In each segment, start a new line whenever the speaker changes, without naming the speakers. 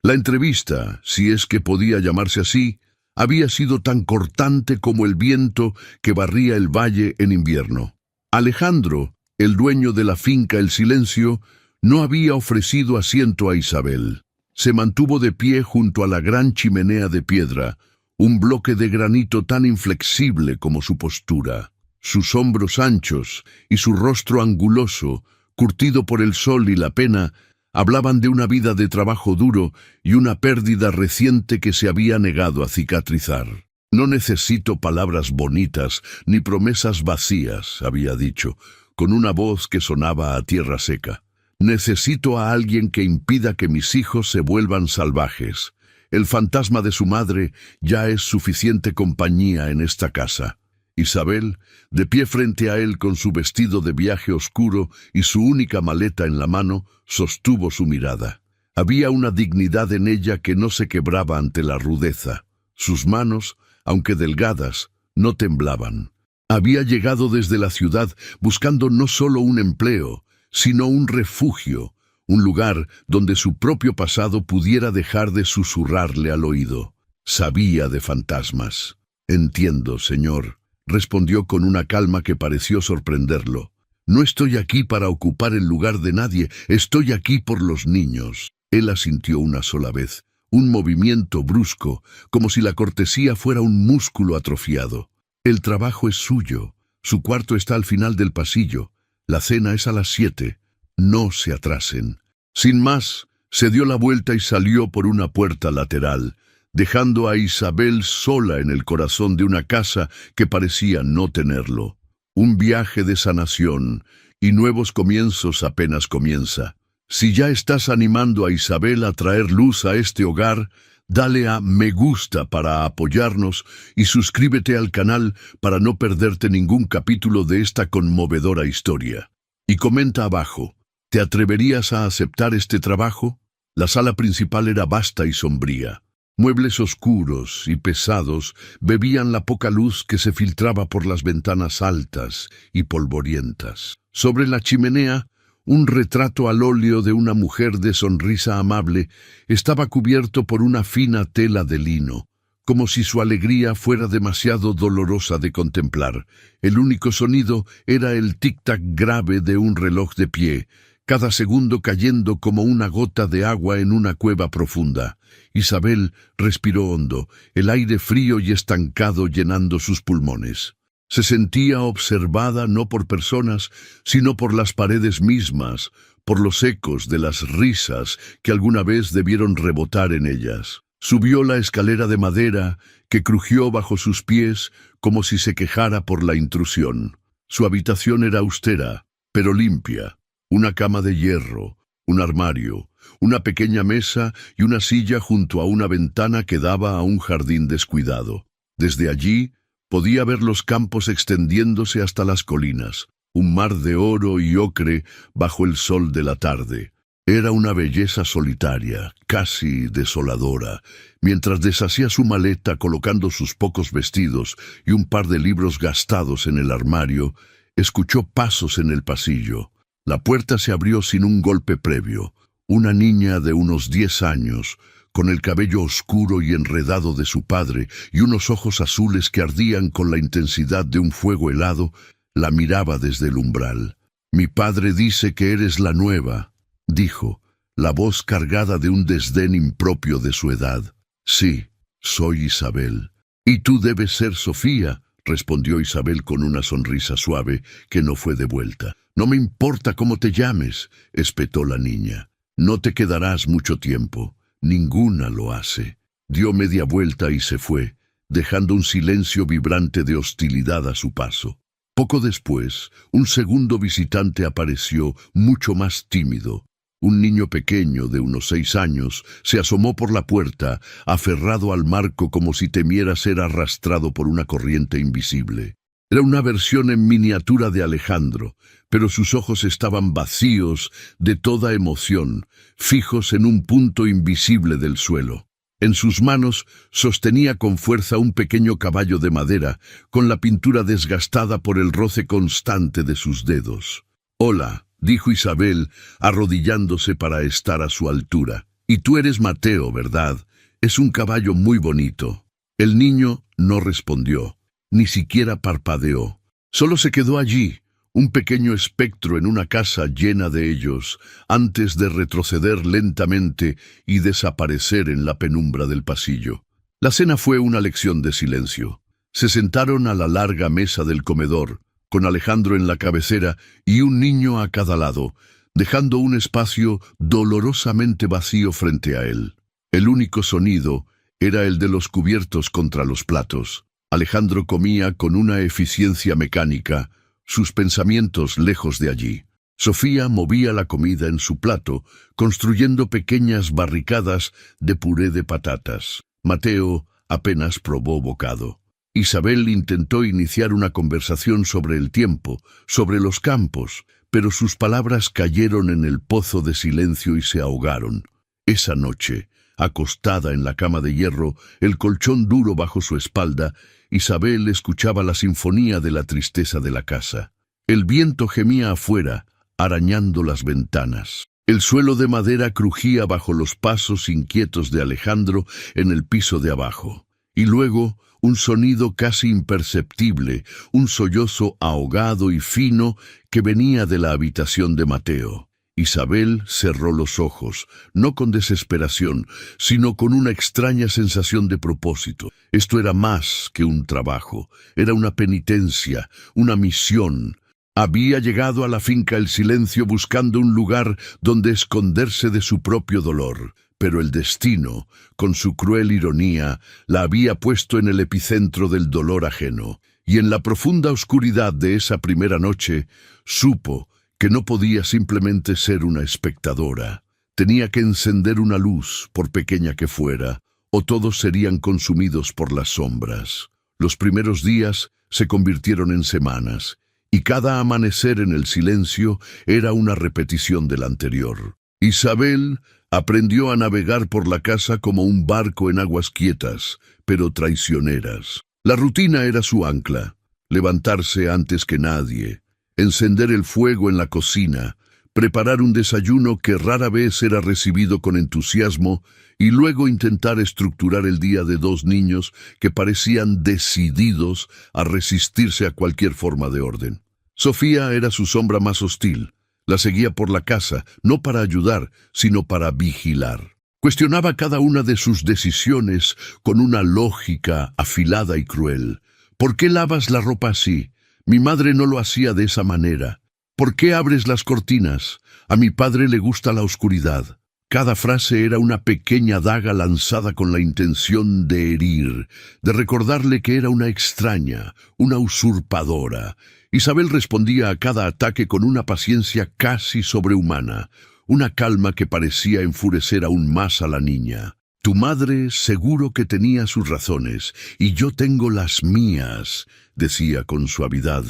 La entrevista, si es que podía llamarse así, había sido tan cortante como el viento que barría el valle en invierno. Alejandro, el dueño de la finca El Silencio, no había ofrecido asiento a Isabel. Se mantuvo de pie junto a la gran chimenea de piedra, un bloque de granito tan inflexible como su postura. Sus hombros anchos y su rostro anguloso, curtido por el sol y la pena, hablaban de una vida de trabajo duro y una pérdida reciente que se había negado a cicatrizar. «No necesito palabras bonitas ni promesas vacías», había dicho, con una voz que sonaba a tierra seca. «Necesito a alguien que impida que mis hijos se vuelvan salvajes. El fantasma de su madre ya es suficiente compañía en esta casa». Isabel, de pie frente a él con su vestido de viaje oscuro y su única maleta en la mano, sostuvo su mirada. Había una dignidad en ella que no se quebraba ante la rudeza. Sus manos, aunque delgadas, no temblaban. Había llegado desde la ciudad buscando no solo un empleo, sino un refugio, un lugar donde su propio pasado pudiera dejar de susurrarle al oído. Sabía de fantasmas. «Entiendo, señor», respondió con una calma que pareció sorprenderlo. «No estoy aquí para ocupar el lugar de nadie, estoy aquí por los niños». Él asintió una sola vez, un movimiento brusco, como si la cortesía fuera un músculo atrofiado. «El trabajo es suyo, su cuarto está al final del pasillo, la cena es a las 7, no se atrasen». Sin más, se dio la vuelta y salió por una puerta lateral, dejando a Isabel sola en el corazón de una casa que parecía no tenerlo. Un viaje de sanación y nuevos comienzos apenas comienza. Si ya estás animando a Isabel a traer luz a este hogar, dale a me gusta para apoyarnos y suscríbete al canal para no perderte ningún capítulo de esta conmovedora historia. Y comenta abajo, ¿te atreverías a aceptar este trabajo? La sala principal era vasta y sombría. Muebles oscuros y pesados bebían la poca luz que se filtraba por las ventanas altas y polvorientas. Sobre la chimenea, un retrato al óleo de una mujer de sonrisa amable estaba cubierto por una fina tela de lino, como si su alegría fuera demasiado dolorosa de contemplar. El único sonido era el tic-tac grave de un reloj de pie, cada segundo cayendo como una gota de agua en una cueva profunda. Isabel respiró hondo, el aire frío y estancado llenando sus pulmones. Se sentía observada no por personas, sino por las paredes mismas, por los ecos de las risas que alguna vez debieron rebotar en ellas. Subió la escalera de madera que crujió bajo sus pies como si se quejara por la intrusión. Su habitación era austera, pero limpia. Una cama de hierro, un armario, una pequeña mesa y una silla junto a una ventana que daba a un jardín descuidado. Desde allí podía ver los campos extendiéndose hasta las colinas, un mar de oro y ocre bajo el sol de la tarde. Era una belleza solitaria, casi desoladora. Mientras deshacía su maleta colocando sus pocos vestidos y un par de libros gastados en el armario, escuchó pasos en el pasillo. La puerta se abrió sin un golpe previo. Una niña de unos 10 años, con el cabello oscuro y enredado de su padre y unos ojos azules que ardían con la intensidad de un fuego helado, la miraba desde el umbral. «Mi padre dice que eres la nueva», dijo, la voz cargada de un desdén impropio de su edad. «Sí, soy Isabel». «Y tú debes ser Sofía», respondió Isabel con una sonrisa suave que no fue devuelta. «No me importa cómo te llames», espetó la niña. «No te quedarás mucho tiempo. Ninguna lo hace». Dio media vuelta y se fue, dejando un silencio vibrante de hostilidad a su paso. Poco después, un segundo visitante apareció, mucho más tímido. Un niño pequeño de unos 6 años se asomó por la puerta, aferrado al marco como si temiera ser arrastrado por una corriente invisible. Era una versión en miniatura de Alejandro, pero sus ojos estaban vacíos de toda emoción, fijos en un punto invisible del suelo. En sus manos sostenía con fuerza un pequeño caballo de madera, con la pintura desgastada por el roce constante de sus dedos. «Hola», dijo Isabel, arrodillándose para estar a su altura. Y tú eres Mateo, ¿verdad? Es un caballo muy bonito. El niño no respondió, ni siquiera parpadeó. Solo se quedó allí, un pequeño espectro en una casa llena de ellos, antes de retroceder lentamente y desaparecer en la penumbra del pasillo. La cena fue una lección de silencio. Se sentaron a la larga mesa del comedor, con Alejandro en la cabecera y un niño a cada lado, dejando un espacio dolorosamente vacío frente a él. El único sonido era el de los cubiertos contra los platos. Alejandro comía con una eficiencia mecánica, sus pensamientos lejos de allí. Sofía movía la comida en su plato, construyendo pequeñas barricadas de puré de patatas. Mateo apenas probó bocado. Isabel intentó iniciar una conversación sobre el tiempo, sobre los campos, pero sus palabras cayeron en el pozo de silencio y se ahogaron. Esa noche, acostada en la cama de hierro, el colchón duro bajo su espalda, Isabel escuchaba la sinfonía de la tristeza de la casa. El viento gemía afuera, arañando las ventanas. El suelo de madera crujía bajo los pasos inquietos de Alejandro en el piso de abajo. Y luego, un sonido casi imperceptible, un sollozo ahogado y fino que venía de la habitación de Mateo. Isabel cerró los ojos, no con desesperación, sino con una extraña sensación de propósito. Esto era más que un trabajo, era una penitencia, una misión. Había llegado a la finca El Silencio buscando un lugar donde esconderse de su propio dolor, pero el destino, con su cruel ironía, la había puesto en el epicentro del dolor ajeno. Y en la profunda oscuridad de esa primera noche, supo que no podía simplemente ser una espectadora. Tenía que encender una luz, por pequeña que fuera, o todos serían consumidos por las sombras. Los primeros días se convirtieron en semanas, y cada amanecer en el silencio era una repetición del anterior. Isabel aprendió a navegar por la casa como un barco en aguas quietas, pero traicioneras. La rutina era su ancla, levantarse antes que nadie, encender el fuego en la cocina, preparar un desayuno que rara vez era recibido con entusiasmo y luego intentar estructurar el día de dos niños que parecían decididos a resistirse a cualquier forma de orden. Sofía era su sombra más hostil. La seguía por la casa, no para ayudar, sino para vigilar. Cuestionaba cada una de sus decisiones con una lógica afilada y cruel. ¿Por qué lavas la ropa así? Mi madre no lo hacía de esa manera. ¿Por qué abres las cortinas? A mi padre le gusta la oscuridad. Cada frase era una pequeña daga lanzada con la intención de herir, de recordarle que era una extraña, una usurpadora. Isabel respondía a cada ataque con una paciencia casi sobrehumana, una calma que parecía enfurecer aún más a la niña. Tu madre seguro que tenía sus razones, y yo tengo las mías, decía con suavidad,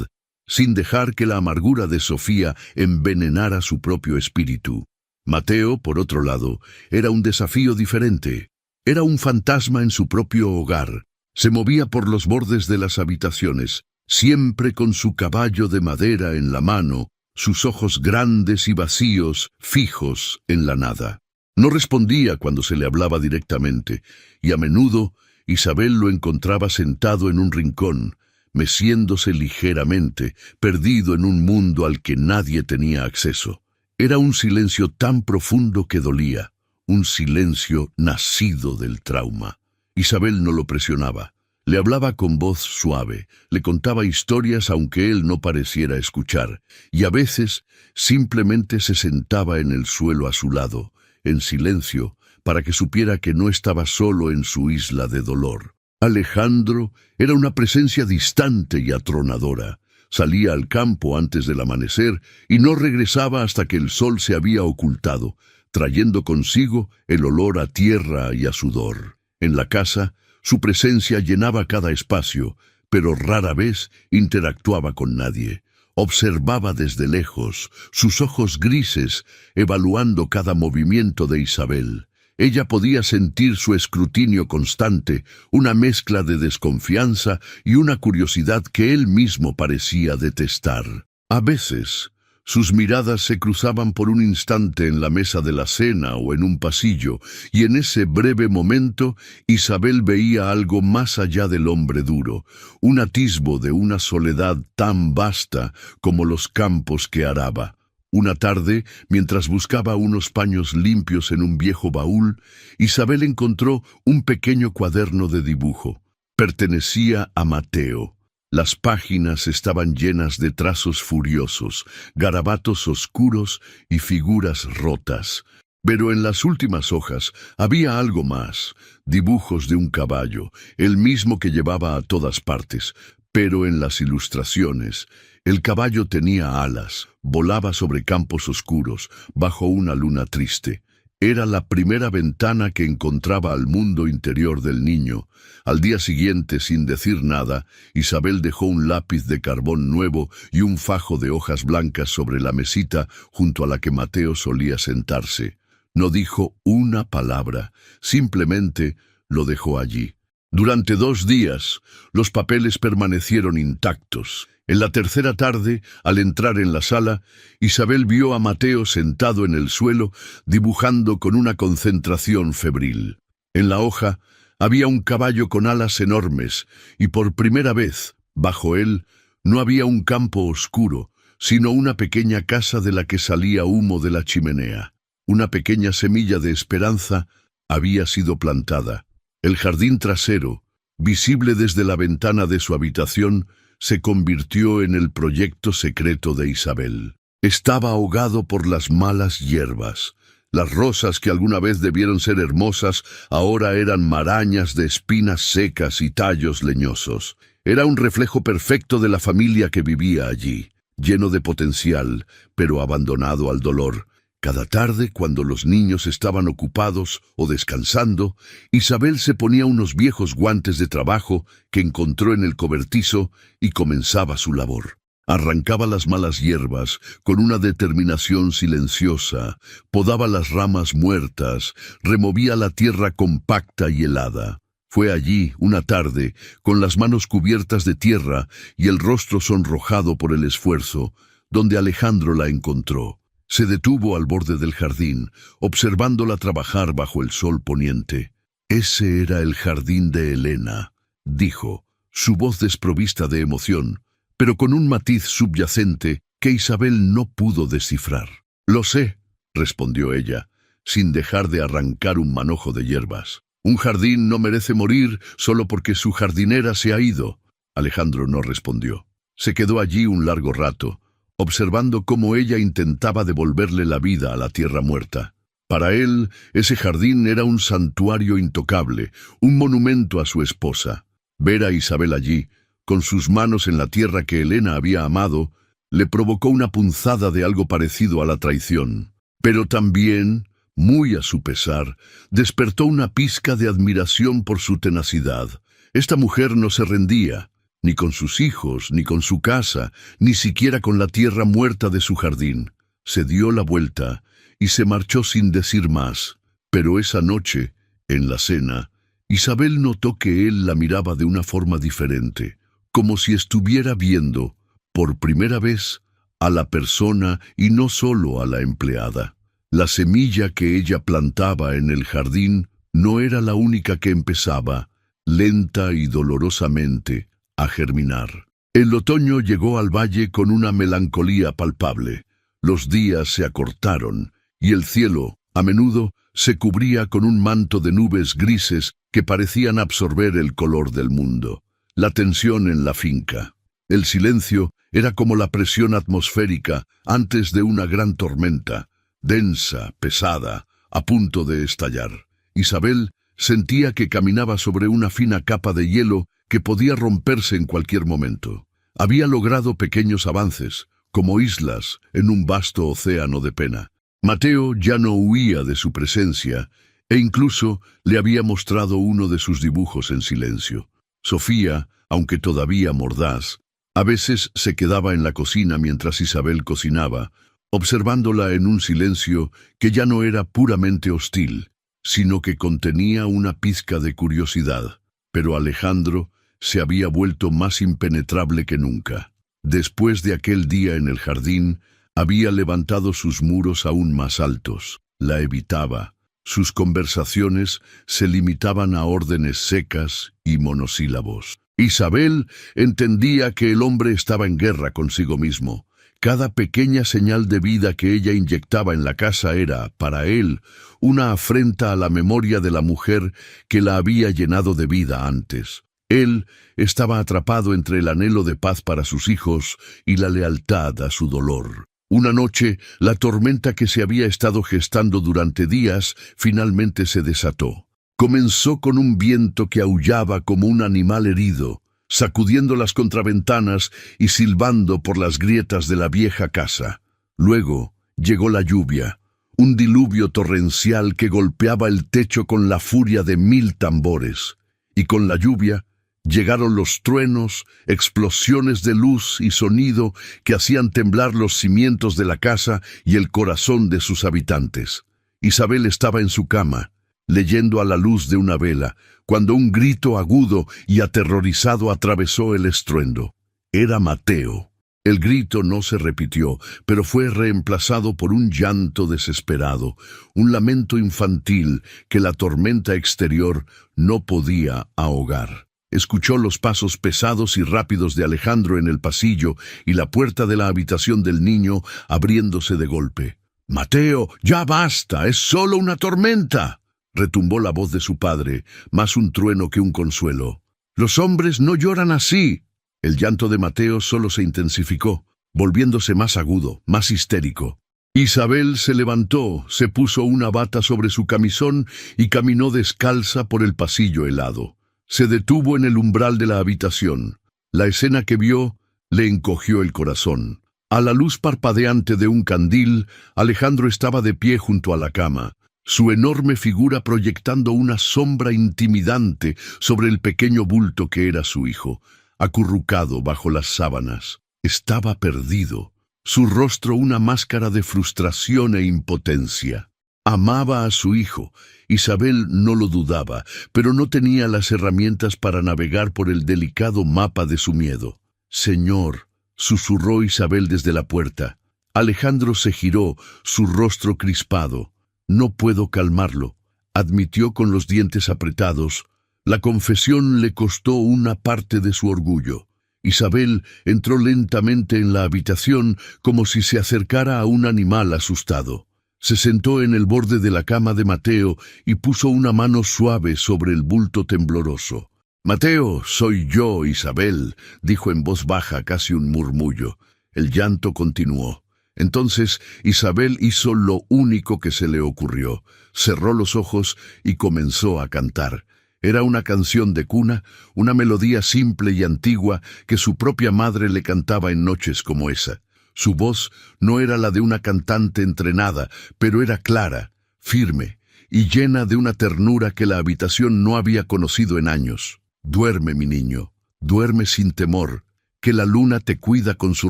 sin dejar que la amargura de Sofía envenenara su propio espíritu. Mateo, por otro lado, era un desafío diferente. Era un fantasma en su propio hogar. Se movía por los bordes de las habitaciones, siempre con su caballo de madera en la mano, sus ojos grandes y vacíos, fijos en la nada. No respondía cuando se le hablaba directamente, y a menudo Isabel lo encontraba sentado en un rincón, meciéndose ligeramente, perdido en un mundo al que nadie tenía acceso. Era un silencio tan profundo que dolía, un silencio nacido del trauma. Isabel no lo presionaba. Le hablaba con voz suave, le contaba historias aunque él no pareciera escuchar, y a veces simplemente se sentaba en el suelo a su lado, en silencio, para que supiera que no estaba solo en su isla de dolor. Alejandro era una presencia distante y atronadora. Salía al campo antes del amanecer y no regresaba hasta que el sol se había ocultado, trayendo consigo el olor a tierra y a sudor. En la casa, su presencia llenaba cada espacio, pero rara vez interactuaba con nadie. Observaba desde lejos, sus ojos grises, evaluando cada movimiento de Isabel. Ella podía sentir su escrutinio constante, una mezcla de desconfianza y una curiosidad que él mismo parecía detestar. A veces, Sus miradas se cruzaban por un instante en la mesa de la cena o en un pasillo, y en ese breve momento Isabel veía algo más allá del hombre duro, un atisbo de una soledad tan vasta como los campos que araba. Una tarde, mientras buscaba unos paños limpios en un viejo baúl, Isabel encontró un pequeño cuaderno de dibujo. Pertenecía a Mateo. Las páginas estaban llenas de trazos furiosos, garabatos oscuros y figuras rotas. Pero en las últimas hojas había algo más, dibujos de un caballo, el mismo que llevaba a todas partes, pero en las ilustraciones, el caballo tenía alas, volaba sobre campos oscuros, bajo una luna triste. Era la primera ventana que encontraba al mundo interior del niño. Al día siguiente, sin decir nada, Isabel dejó un lápiz de carbón nuevo y un fajo de hojas blancas sobre la mesita junto a la que Mateo solía sentarse. No dijo una palabra, simplemente lo dejó allí. Durante 2 días, los papeles permanecieron intactos. En la tercera tarde, al entrar en la sala, Isabel vio a Mateo sentado en el suelo, dibujando con una concentración febril. En la hoja había un caballo con alas enormes, y por primera vez, bajo él, no había un campo oscuro, sino una pequeña casa de la que salía humo de la chimenea. Una pequeña semilla de esperanza había sido plantada. El jardín trasero, visible desde la ventana de su habitación, se convirtió en el proyecto secreto de Isabel. Estaba ahogado por las malas hierbas. Las rosas que alguna vez debieron ser hermosas, ahora eran marañas de espinas secas y tallos leñosos. Era un reflejo perfecto de la familia que vivía allí, lleno de potencial, pero abandonado al dolor. Cada tarde, cuando los niños estaban ocupados o descansando, Isabel se ponía unos viejos guantes de trabajo que encontró en el cobertizo y comenzaba su labor. Arrancaba las malas hierbas con una determinación silenciosa, podaba las ramas muertas, removía la tierra compacta y helada. Fue allí, una tarde, con las manos cubiertas de tierra y el rostro sonrojado por el esfuerzo, donde Alejandro la encontró. Se detuvo al borde del jardín, observándola trabajar bajo el sol poniente. «Ese era el jardín de Elena», dijo, su voz desprovista de emoción, pero con un matiz subyacente que Isabel no pudo descifrar. «Lo sé», respondió ella, sin dejar de arrancar un manojo de hierbas. «Un jardín no merece morir solo porque su jardinera se ha ido». Alejandro no respondió. Se quedó allí un largo rato, observando cómo ella intentaba devolverle la vida a la tierra muerta. Para él, ese jardín era un santuario intocable, un monumento a su esposa. Ver a Isabel allí, con sus manos en la tierra que Elena había amado, le provocó una punzada de algo parecido a la traición. Pero también, muy a su pesar, despertó una pizca de admiración por su tenacidad. Esta mujer no se rendía, ni con sus hijos, ni con su casa, ni siquiera con la tierra muerta de su jardín. Se dio la vuelta y se marchó sin decir más. Pero esa noche, en la cena, Isabel notó que él la miraba de una forma diferente, como si estuviera viendo, por primera vez, a la persona y no solo a la empleada. La semilla que ella plantaba en el jardín no era la única que empezaba, lenta y dolorosamente, a germinar. El otoño llegó al valle con una melancolía palpable. Los días se acortaron y el cielo, a menudo, se cubría con un manto de nubes grises que parecían absorber el color del mundo. La tensión en la finca. El silencio era como la presión atmosférica antes de una gran tormenta, densa, pesada, a punto de estallar. Isabel sentía que caminaba sobre una fina capa de hielo que podía romperse en cualquier momento. Había logrado pequeños avances, como islas en un vasto océano de pena. Mateo ya no huía de su presencia, e incluso le había mostrado uno de sus dibujos en silencio. Sofía, aunque todavía mordaz, a veces se quedaba en la cocina mientras Isabel cocinaba, observándola en un silencio que ya no era puramente hostil, sino que contenía una pizca de curiosidad. Pero Alejandro se había vuelto más impenetrable que nunca. Después de aquel día en el jardín, Había levantado sus muros aún más altos. La evitaba. Sus conversaciones se limitaban a órdenes secas y monosílabos. Isabel entendía que el hombre estaba en guerra consigo mismo. Cada pequeña señal de vida que ella inyectaba en la casa era, para él, una afrenta a la memoria de la mujer que la había llenado de vida antes. Él estaba atrapado entre el anhelo de paz para sus hijos y la lealtad a su dolor. Una noche, la tormenta que se había estado gestando durante días finalmente se desató. Comenzó con un viento que aullaba como un animal herido, sacudiendo las contraventanas y silbando por las grietas de la vieja casa. Luego llegó la lluvia, un diluvio torrencial que golpeaba el techo con la furia de 1000 tambores. Y con la lluvia llegaron los truenos, explosiones de luz y sonido que hacían temblar los cimientos de la casa y el corazón de sus habitantes. Isabel estaba en su cama, leyendo a la luz de una vela, cuando un grito agudo y aterrorizado atravesó el estruendo. Era Mateo. El grito no se repitió, pero fue reemplazado por un llanto desesperado, un lamento infantil que la tormenta exterior no podía ahogar. Escuchó los pasos pesados y rápidos de Alejandro en el pasillo y la puerta de la habitación del niño abriéndose de golpe. «Mateo, ya basta, es solo una tormenta», retumbó la voz de su padre, más un trueno que un consuelo. «Los hombres no lloran así». El llanto de Mateo solo se intensificó, volviéndose más agudo, más histérico. Isabel se levantó, se puso una bata sobre su camisón y caminó descalza por el pasillo helado. Se detuvo en el umbral de la habitación. La escena que vio le encogió el corazón. A la luz parpadeante de un candil, Alejandro estaba de pie junto a la cama, su enorme figura proyectando una sombra intimidante sobre el pequeño bulto que era su hijo, acurrucado bajo las sábanas. Estaba perdido, su rostro una máscara de frustración e impotencia. Amaba a su hijo. Isabel no lo dudaba, pero no tenía las herramientas para navegar por el delicado mapa de su miedo. «Señor», susurró Isabel desde la puerta. Alejandro se giró, su rostro crispado. «No puedo calmarlo», admitió con los dientes apretados. La confesión le costó una parte de su orgullo. Isabel entró lentamente en la habitación como si se acercara a un animal asustado. Se sentó en el borde de la cama de Mateo y puso una mano suave sobre el bulto tembloroso. «Mateo, soy yo, Isabel», dijo en voz baja, casi un murmullo. El llanto continuó. Entonces Isabel hizo lo único que se le ocurrió. Cerró los ojos y comenzó a cantar. Era una canción de cuna, una melodía simple y antigua que su propia madre le cantaba en noches como esa. Su voz no era la de una cantante entrenada, pero era clara, firme y llena de una ternura que la habitación no había conocido en años. «Duerme, mi niño, duerme sin temor, que la luna te cuida con su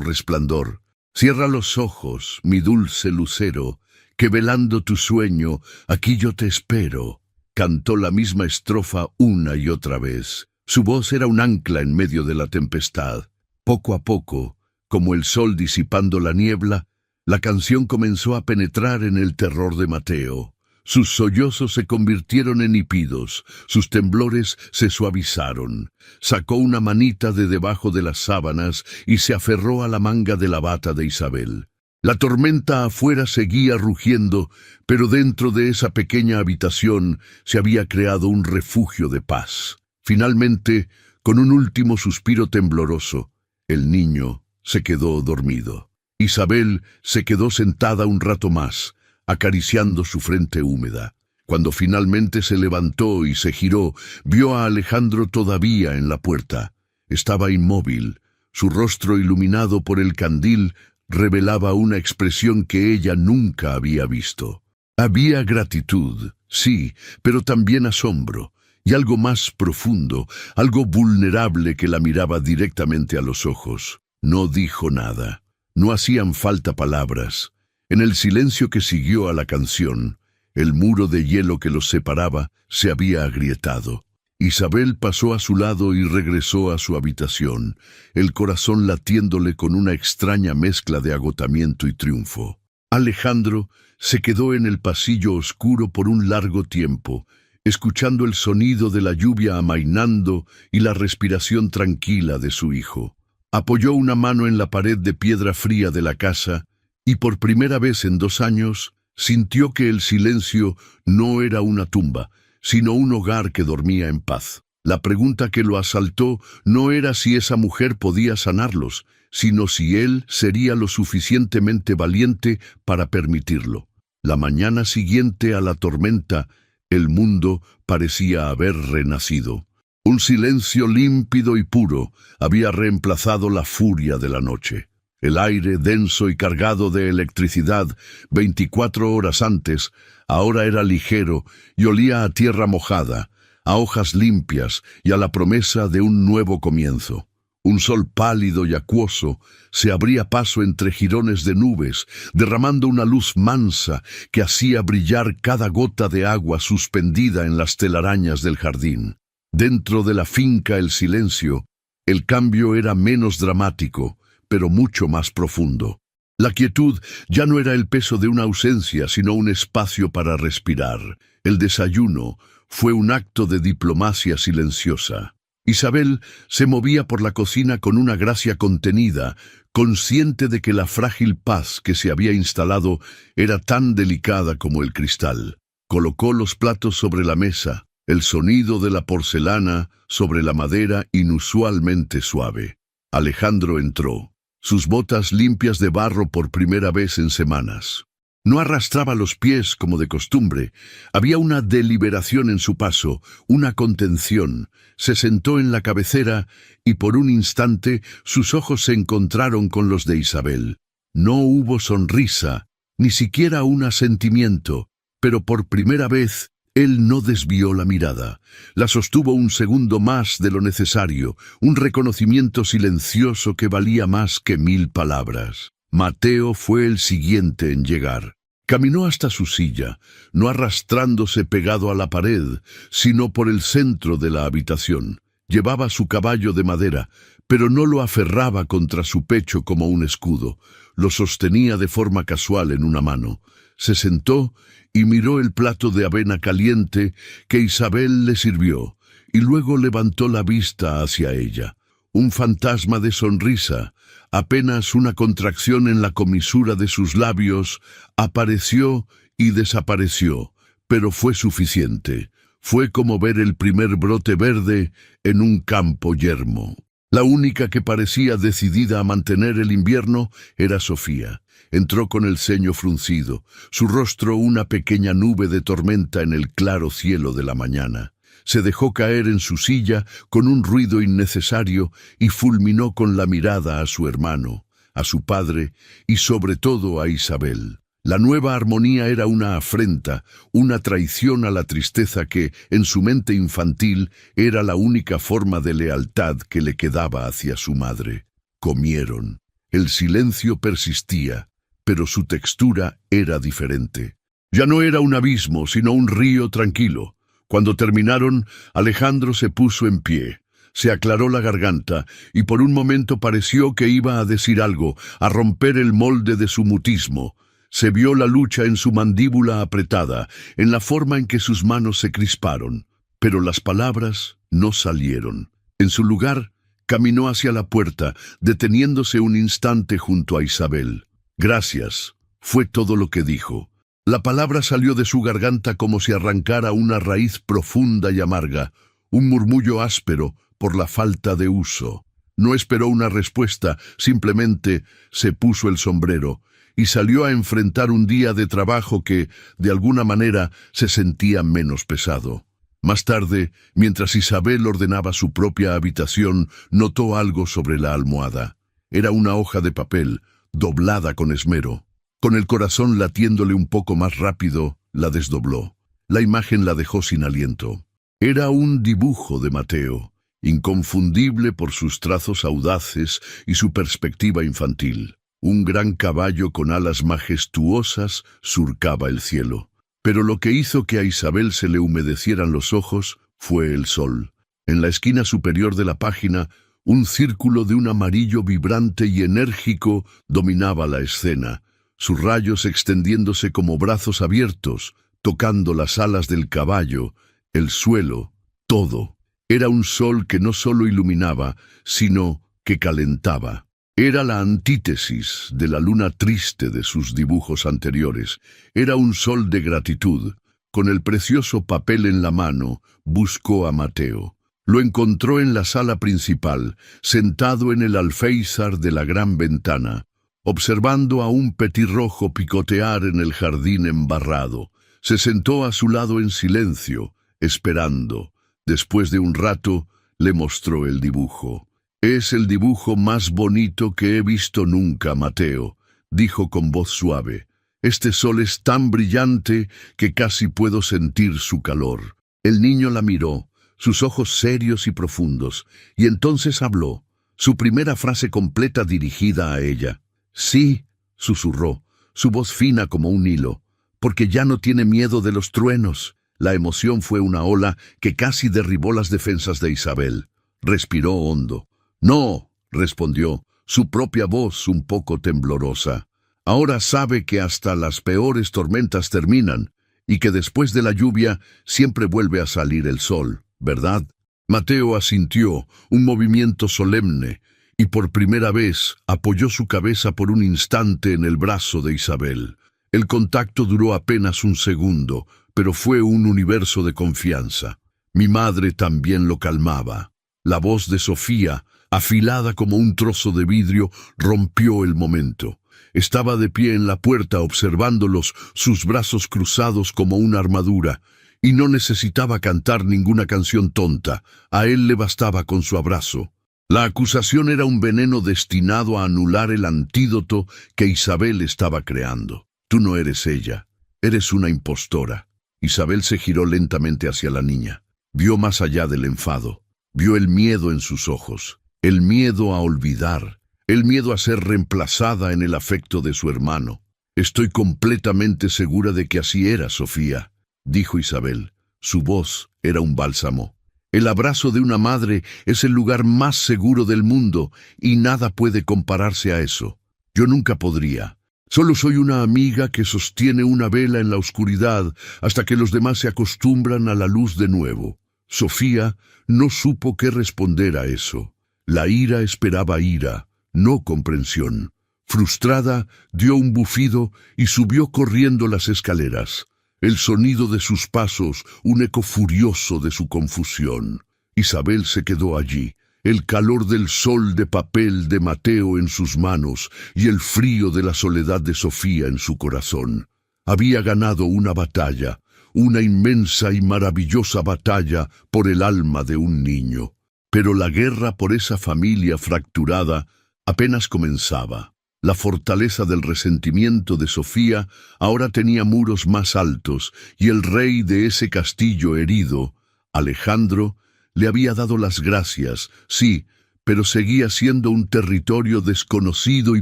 resplandor. Cierra los ojos, mi dulce lucero, que velando tu sueño, aquí yo te espero». Cantó la misma estrofa una y otra vez. Su voz era un ancla en medio de la tempestad. Poco a poco, como el sol disipando la niebla, la canción comenzó a penetrar en el terror de Mateo. Sus sollozos se convirtieron en hipidos, sus temblores se suavizaron. Sacó una manita de debajo de las sábanas y se aferró a la manga de la bata de Isabel. La tormenta afuera seguía rugiendo, pero dentro de esa pequeña habitación se había creado un refugio de paz. Finalmente, con un último suspiro tembloroso, el niño se quedó dormido. Isabel se quedó sentada un rato más, acariciando su frente húmeda. Cuando finalmente se levantó y se giró, vio a Alejandro todavía en la puerta. Estaba inmóvil. Su rostro iluminado por el candil revelaba una expresión que ella nunca había visto. Había gratitud, sí, pero también asombro, y algo más profundo, algo vulnerable que la miraba directamente a los ojos. No dijo nada. No hacían falta palabras. En el silencio que siguió a la canción, el muro de hielo que los separaba se había agrietado. Isabel pasó a su lado y regresó a su habitación, el corazón latiéndole con una extraña mezcla de agotamiento y triunfo. Alejandro se quedó en el pasillo oscuro por un largo tiempo, escuchando el sonido de la lluvia amainando y la respiración tranquila de su hijo. Apoyó una mano en la pared de piedra fría de la casa y por primera vez en 2 años sintió que el silencio no era una tumba, sino un hogar que dormía en paz. La pregunta que lo asaltó no era si esa mujer podía sanarlos, sino si él sería lo suficientemente valiente para permitirlo. La mañana siguiente a la tormenta, el mundo parecía haber renacido. Un silencio límpido y puro había reemplazado la furia de la noche. El aire, denso y cargado de electricidad 24 horas antes, ahora era ligero y olía a tierra mojada, a hojas limpias y a la promesa de un nuevo comienzo. Un sol pálido y acuoso se abría paso entre jirones de nubes, derramando una luz mansa que hacía brillar cada gota de agua suspendida en las telarañas del jardín. Dentro de la finca el silencio, el cambio era menos dramático, pero mucho más profundo. La quietud ya no era el peso de una ausencia, sino un espacio para respirar. El desayuno fue un acto de diplomacia silenciosa. Isabel se movía por la cocina con una gracia contenida, consciente de que la frágil paz que se había instalado era tan delicada como el cristal. Colocó los platos sobre la mesa, el sonido de la porcelana sobre la madera inusualmente suave. Alejandro entró. Sus botas limpias de barro por primera vez en semanas. No arrastraba los pies como de costumbre. Había una deliberación en su paso, una contención. Se sentó en la cabecera y por un instante sus ojos se encontraron con los de Isabel. No hubo sonrisa, ni siquiera un asentimiento, pero por primera vez él no desvió la mirada. La sostuvo un segundo más de lo necesario, un reconocimiento silencioso que valía más que 1000 palabras. Mateo fue el siguiente en llegar. Caminó hasta su silla, no arrastrándose pegado a la pared, sino por el centro de la habitación. Llevaba su caballo de madera, pero no lo aferraba contra su pecho como un escudo. Lo sostenía de forma casual en una mano. Se sentó y miró el plato de avena caliente que Isabel le sirvió, y luego levantó la vista hacia ella. Un fantasma de sonrisa, apenas una contracción en la comisura de sus labios, apareció y desapareció, pero fue suficiente. Fue como ver el primer brote verde en un campo yermo. La única que parecía decidida a mantener el invierno era Sofía. Entró con el ceño fruncido, su rostro una pequeña nube de tormenta en el claro cielo de la mañana. Se dejó caer en su silla con un ruido innecesario y fulminó con la mirada a su hermano, a su padre y sobre todo a Isabel. La nueva armonía era una afrenta, una traición a la tristeza que, en su mente infantil, era la única forma de lealtad que le quedaba hacia su madre. Comieron. El silencio persistía, pero su textura era diferente. Ya no era un abismo, sino un río tranquilo. Cuando terminaron, Alejandro se puso en pie. Se aclaró la garganta y por un momento pareció que iba a decir algo, a romper el molde de su mutismo. Se vio la lucha en su mandíbula apretada, en la forma en que sus manos se crisparon, pero las palabras no salieron. En su lugar, caminó hacia la puerta, deteniéndose un instante junto a Isabel. «Gracias», fue todo lo que dijo. La palabra salió de su garganta como si arrancara una raíz profunda y amarga, un murmullo áspero por la falta de uso. No esperó una respuesta, simplemente se puso el sombrero y salió a enfrentar un día de trabajo que, de alguna manera, se sentía menos pesado. Más tarde, mientras Isabel ordenaba su propia habitación, notó algo sobre la almohada. Era una hoja de papel, doblada con esmero. Con el corazón latiéndole un poco más rápido, la desdobló. La imagen la dejó sin aliento. Era un dibujo de Mateo, inconfundible por sus trazos audaces y su perspectiva infantil. Un gran caballo con alas majestuosas surcaba el cielo. Pero lo que hizo que a Isabel se le humedecieran los ojos Fue el sol. En la esquina superior de la página, un círculo de un amarillo vibrante y enérgico dominaba la escena, sus rayos extendiéndose como brazos abiertos, tocando las alas del caballo, el suelo, todo. Era un sol que no solo iluminaba, sino que calentaba. Era la antítesis de la luna triste de sus dibujos anteriores. Era un sol de gratitud. Con el precioso papel en la mano, buscó a Mateo. Lo encontró en la sala principal, sentado en el alféizar de la gran ventana, observando a un petirrojo picotear en el jardín embarrado. Se sentó a su lado en silencio, esperando. Después de un rato, le mostró el dibujo. «Es el dibujo más bonito que he visto nunca, Mateo», dijo con voz suave. «Este sol es tan brillante que casi puedo sentir su calor». El niño la miró, sus ojos serios y profundos, y entonces habló, su primera frase completa dirigida a ella. «Sí», susurró, su voz fina como un hilo, «porque ya no tiene miedo de los truenos». La emoción fue una ola que casi derribó las defensas de Isabel. Respiró hondo. «No», respondió, su propia voz un poco temblorosa. «Ahora sabe que hasta las peores tormentas terminan, y que después de la lluvia siempre vuelve a salir el sol, ¿verdad?» Mateo asintió, un movimiento solemne, y por primera vez apoyó su cabeza por un instante en el brazo de Isabel. El contacto duró apenas un segundo, pero fue un universo de confianza. Mi madre también lo calmaba. La voz de Sofía, afilada como un trozo de vidrio, rompió el momento. Estaba de pie en la puerta observándolos, sus brazos cruzados como una armadura, y no necesitaba cantar ninguna canción tonta. A él le bastaba con su abrazo. La acusación era un veneno destinado a anular el antídoto que Isabel estaba creando. «Tú no eres ella, eres una impostora». Isabel se giró lentamente hacia la niña. Vio más allá del enfado. Vio el miedo en sus ojos, el miedo a olvidar, el miedo a ser reemplazada en el afecto de su hermano. «Estoy completamente segura de que así era, Sofía», dijo Isabel. Su voz era un bálsamo. «El abrazo de una madre es el lugar más seguro del mundo y nada puede compararse a eso. Yo nunca podría. Solo soy una amiga que sostiene una vela en la oscuridad hasta que los demás se acostumbran a la luz de nuevo». Sofía no supo qué responder a eso. La ira esperaba ira, no comprensión. Frustrada, dio un bufido y subió corriendo las escaleras. El sonido de sus pasos, un eco furioso de su confusión. Isabel se quedó allí, el calor del sol de papel de Mateo en sus manos y el frío de la soledad de Sofía en su corazón. Había ganado una batalla, una inmensa y maravillosa batalla por el alma de un niño. Pero la guerra por esa familia fracturada apenas comenzaba. La fortaleza del resentimiento de Sofía ahora tenía muros más altos, y el rey de ese castillo herido, Alejandro, le había dado las gracias, sí, pero seguía siendo un territorio desconocido y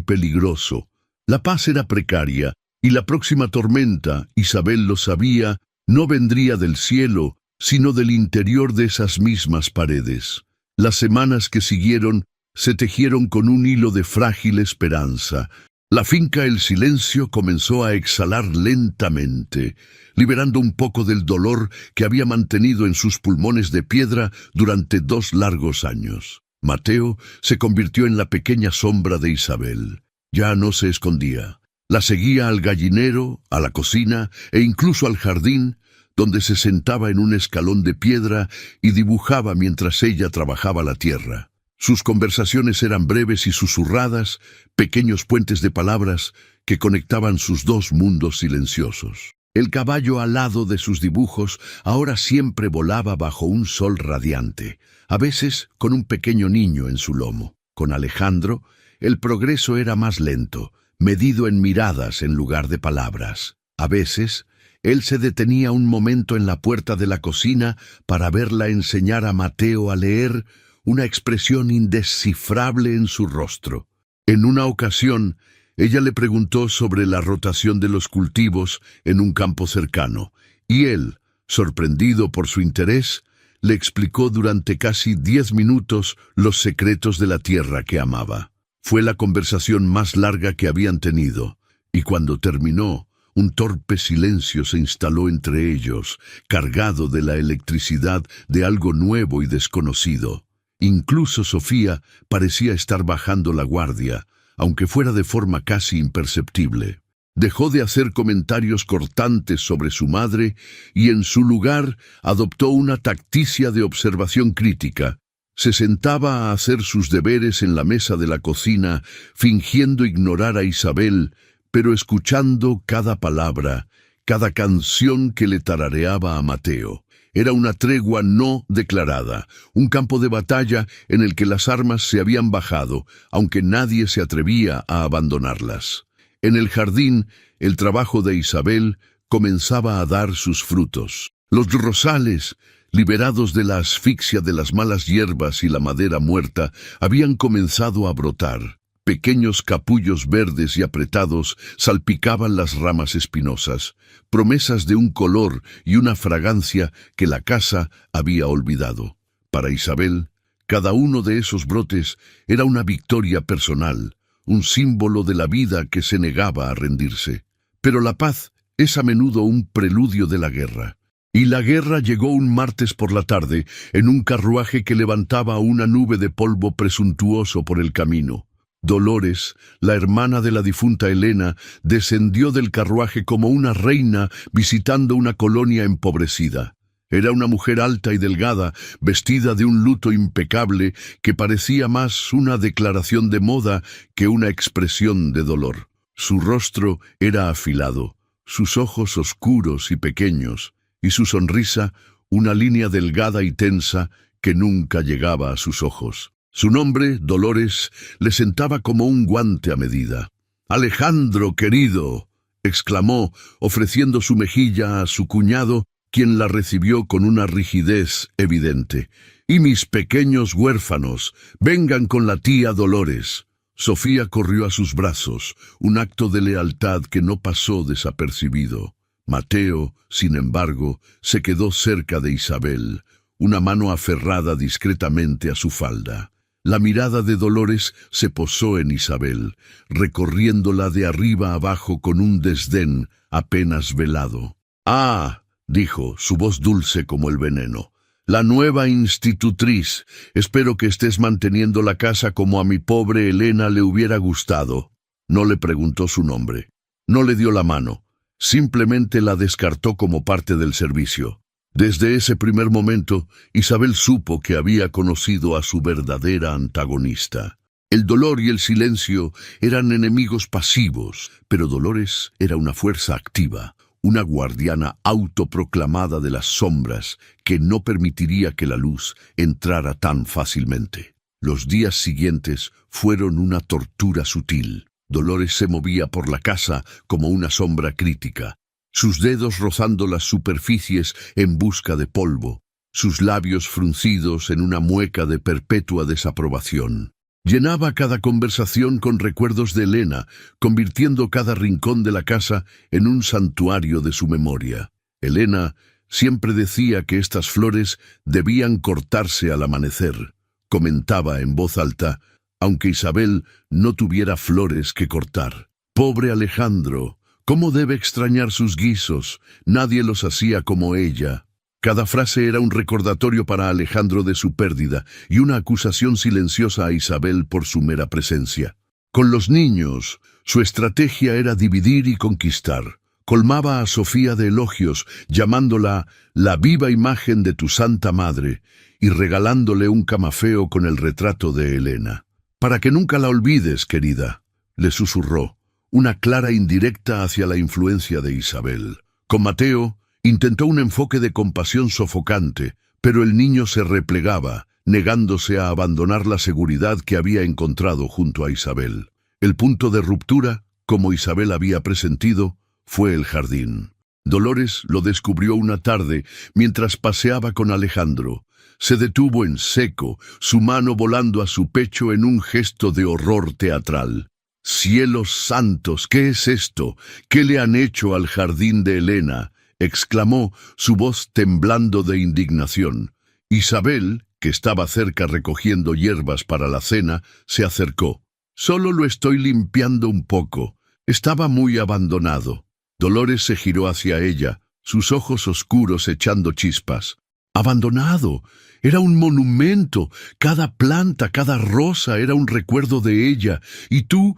peligroso. La paz era precaria, y la próxima tormenta, Isabel lo sabía, no vendría del cielo, sino del interior de esas mismas paredes. Las semanas que siguieron se tejieron con un hilo de frágil esperanza. La finca El Silencio comenzó a exhalar lentamente, liberando un poco del dolor que había mantenido en sus pulmones de piedra durante 2 largos años. Mateo se convirtió en la pequeña sombra de Isabel. Ya no se escondía. La seguía al gallinero, a la cocina e incluso al jardín, donde se sentaba en un escalón de piedra y dibujaba mientras ella trabajaba la tierra. Sus conversaciones eran breves y susurradas, pequeños puentes de palabras que conectaban sus 2 mundos silenciosos. El caballo alado de sus dibujos ahora siempre volaba bajo un sol radiante, a veces con un pequeño niño en su lomo. Con Alejandro, el progreso era más lento, medido en miradas en lugar de palabras. A veces, él se detenía un momento en la puerta de la cocina para verla enseñar a Mateo a leer, una expresión indescifrable en su rostro. En una ocasión, ella le preguntó sobre la rotación de los cultivos en un campo cercano, y él, sorprendido por su interés, le explicó durante casi 10 minutos los secretos de la tierra que amaba. Fue la conversación más larga que habían tenido, y cuando terminó, un torpe silencio se instaló entre ellos, cargado de la electricidad de algo nuevo y desconocido. Incluso Sofía parecía estar bajando la guardia, aunque fuera de forma casi imperceptible. Dejó de hacer comentarios cortantes sobre su madre y en su lugar adoptó una tacticia de observación crítica. Se sentaba a hacer sus deberes en la mesa de la cocina, fingiendo ignorar a Isabel, pero escuchando cada palabra, cada canción que le tarareaba a Mateo. Era una tregua no declarada, un campo de batalla en el que las armas se habían bajado, aunque nadie se atrevía a abandonarlas. En el jardín, el trabajo de Isabel comenzaba a dar sus frutos. Los rosales, liberados de la asfixia de las malas hierbas y la madera muerta, habían comenzado a brotar. Pequeños capullos verdes y apretados salpicaban las ramas espinosas, promesas de un color y una fragancia que la casa había olvidado. Para Isabel, cada uno de esos brotes era una victoria personal, un símbolo de la vida que se negaba a rendirse. Pero la paz es a menudo un preludio de la guerra. Y la guerra llegó un martes por la tarde en un carruaje que levantaba una nube de polvo presuntuoso por el camino. Dolores, la hermana de la difunta Elena, descendió del carruaje como una reina visitando una colonia empobrecida. Era una mujer alta y delgada, vestida de un luto impecable que parecía más una declaración de moda que una expresión de dolor. Su rostro era afilado, sus ojos oscuros y pequeños, y su sonrisa una línea delgada y tensa que nunca llegaba a sus ojos. Su nombre, Dolores, le sentaba como un guante a medida. «Alejandro, querido», exclamó, ofreciendo su mejilla a su cuñado, quien la recibió con una rigidez evidente. «Y mis pequeños huérfanos, vengan con la tía Dolores». Sofía corrió a sus brazos, un acto de lealtad que no pasó desapercibido. Mateo, sin embargo, se quedó cerca de Isabel, una mano aferrada discretamente a su falda. La mirada de Dolores se posó en Isabel, recorriéndola de arriba abajo con un desdén apenas velado. «Ah», dijo, su voz dulce como el veneno, «la nueva institutriz. Espero que estés manteniendo la casa como a mi pobre Elena le hubiera gustado». No le preguntó su nombre. No le dio la mano. Simplemente la descartó como parte del servicio. Desde ese primer momento, Isabel supo que había conocido a su verdadera antagonista. El dolor y el silencio eran enemigos pasivos, pero Dolores era una fuerza activa, una guardiana autoproclamada de las sombras que no permitiría que la luz entrara tan fácilmente. Los días siguientes fueron una tortura sutil. Dolores se movía por la casa como una sombra crítica, sus dedos rozando las superficies en busca de polvo, sus labios fruncidos en una mueca de perpetua desaprobación. Llenaba cada conversación con recuerdos de Elena, convirtiendo cada rincón de la casa en un santuario de su memoria. Elena siempre decía que estas flores debían cortarse al amanecer. Comentaba en voz alta, aunque Isabel no tuviera flores que cortar. «Pobre Alejandro, ¿cómo debe extrañar sus guisos? Nadie los hacía como ella». Cada frase era un recordatorio para Alejandro de su pérdida y una acusación silenciosa a Isabel por su mera presencia. Con los niños, su estrategia era dividir y conquistar. Colmaba a Sofía de elogios, llamándola «la viva imagen de tu santa madre» y regalándole un camafeo con el retrato de Elena. «Para que nunca la olvides, querida», le susurró, una clara indirecta hacia la influencia de Isabel. Con Mateo, intentó un enfoque de compasión sofocante, pero el niño se replegaba, negándose a abandonar la seguridad que había encontrado junto a Isabel. El punto de ruptura, como Isabel había presentido, fue el jardín. Dolores lo descubrió una tarde mientras paseaba con Alejandro. Se detuvo en seco, su mano volando a su pecho en un gesto de horror teatral. «¡Cielos santos! ¿Qué es esto? ¿Qué le han hecho al jardín de Elena?», exclamó, su voz temblando de indignación. Isabel, que estaba cerca recogiendo hierbas para la cena, se acercó. «Solo lo estoy limpiando un poco. Estaba muy abandonado». Dolores se giró hacia ella, sus ojos oscuros echando chispas. «Abandonado. Era un monumento. Cada planta, cada rosa era un recuerdo de ella. Y tú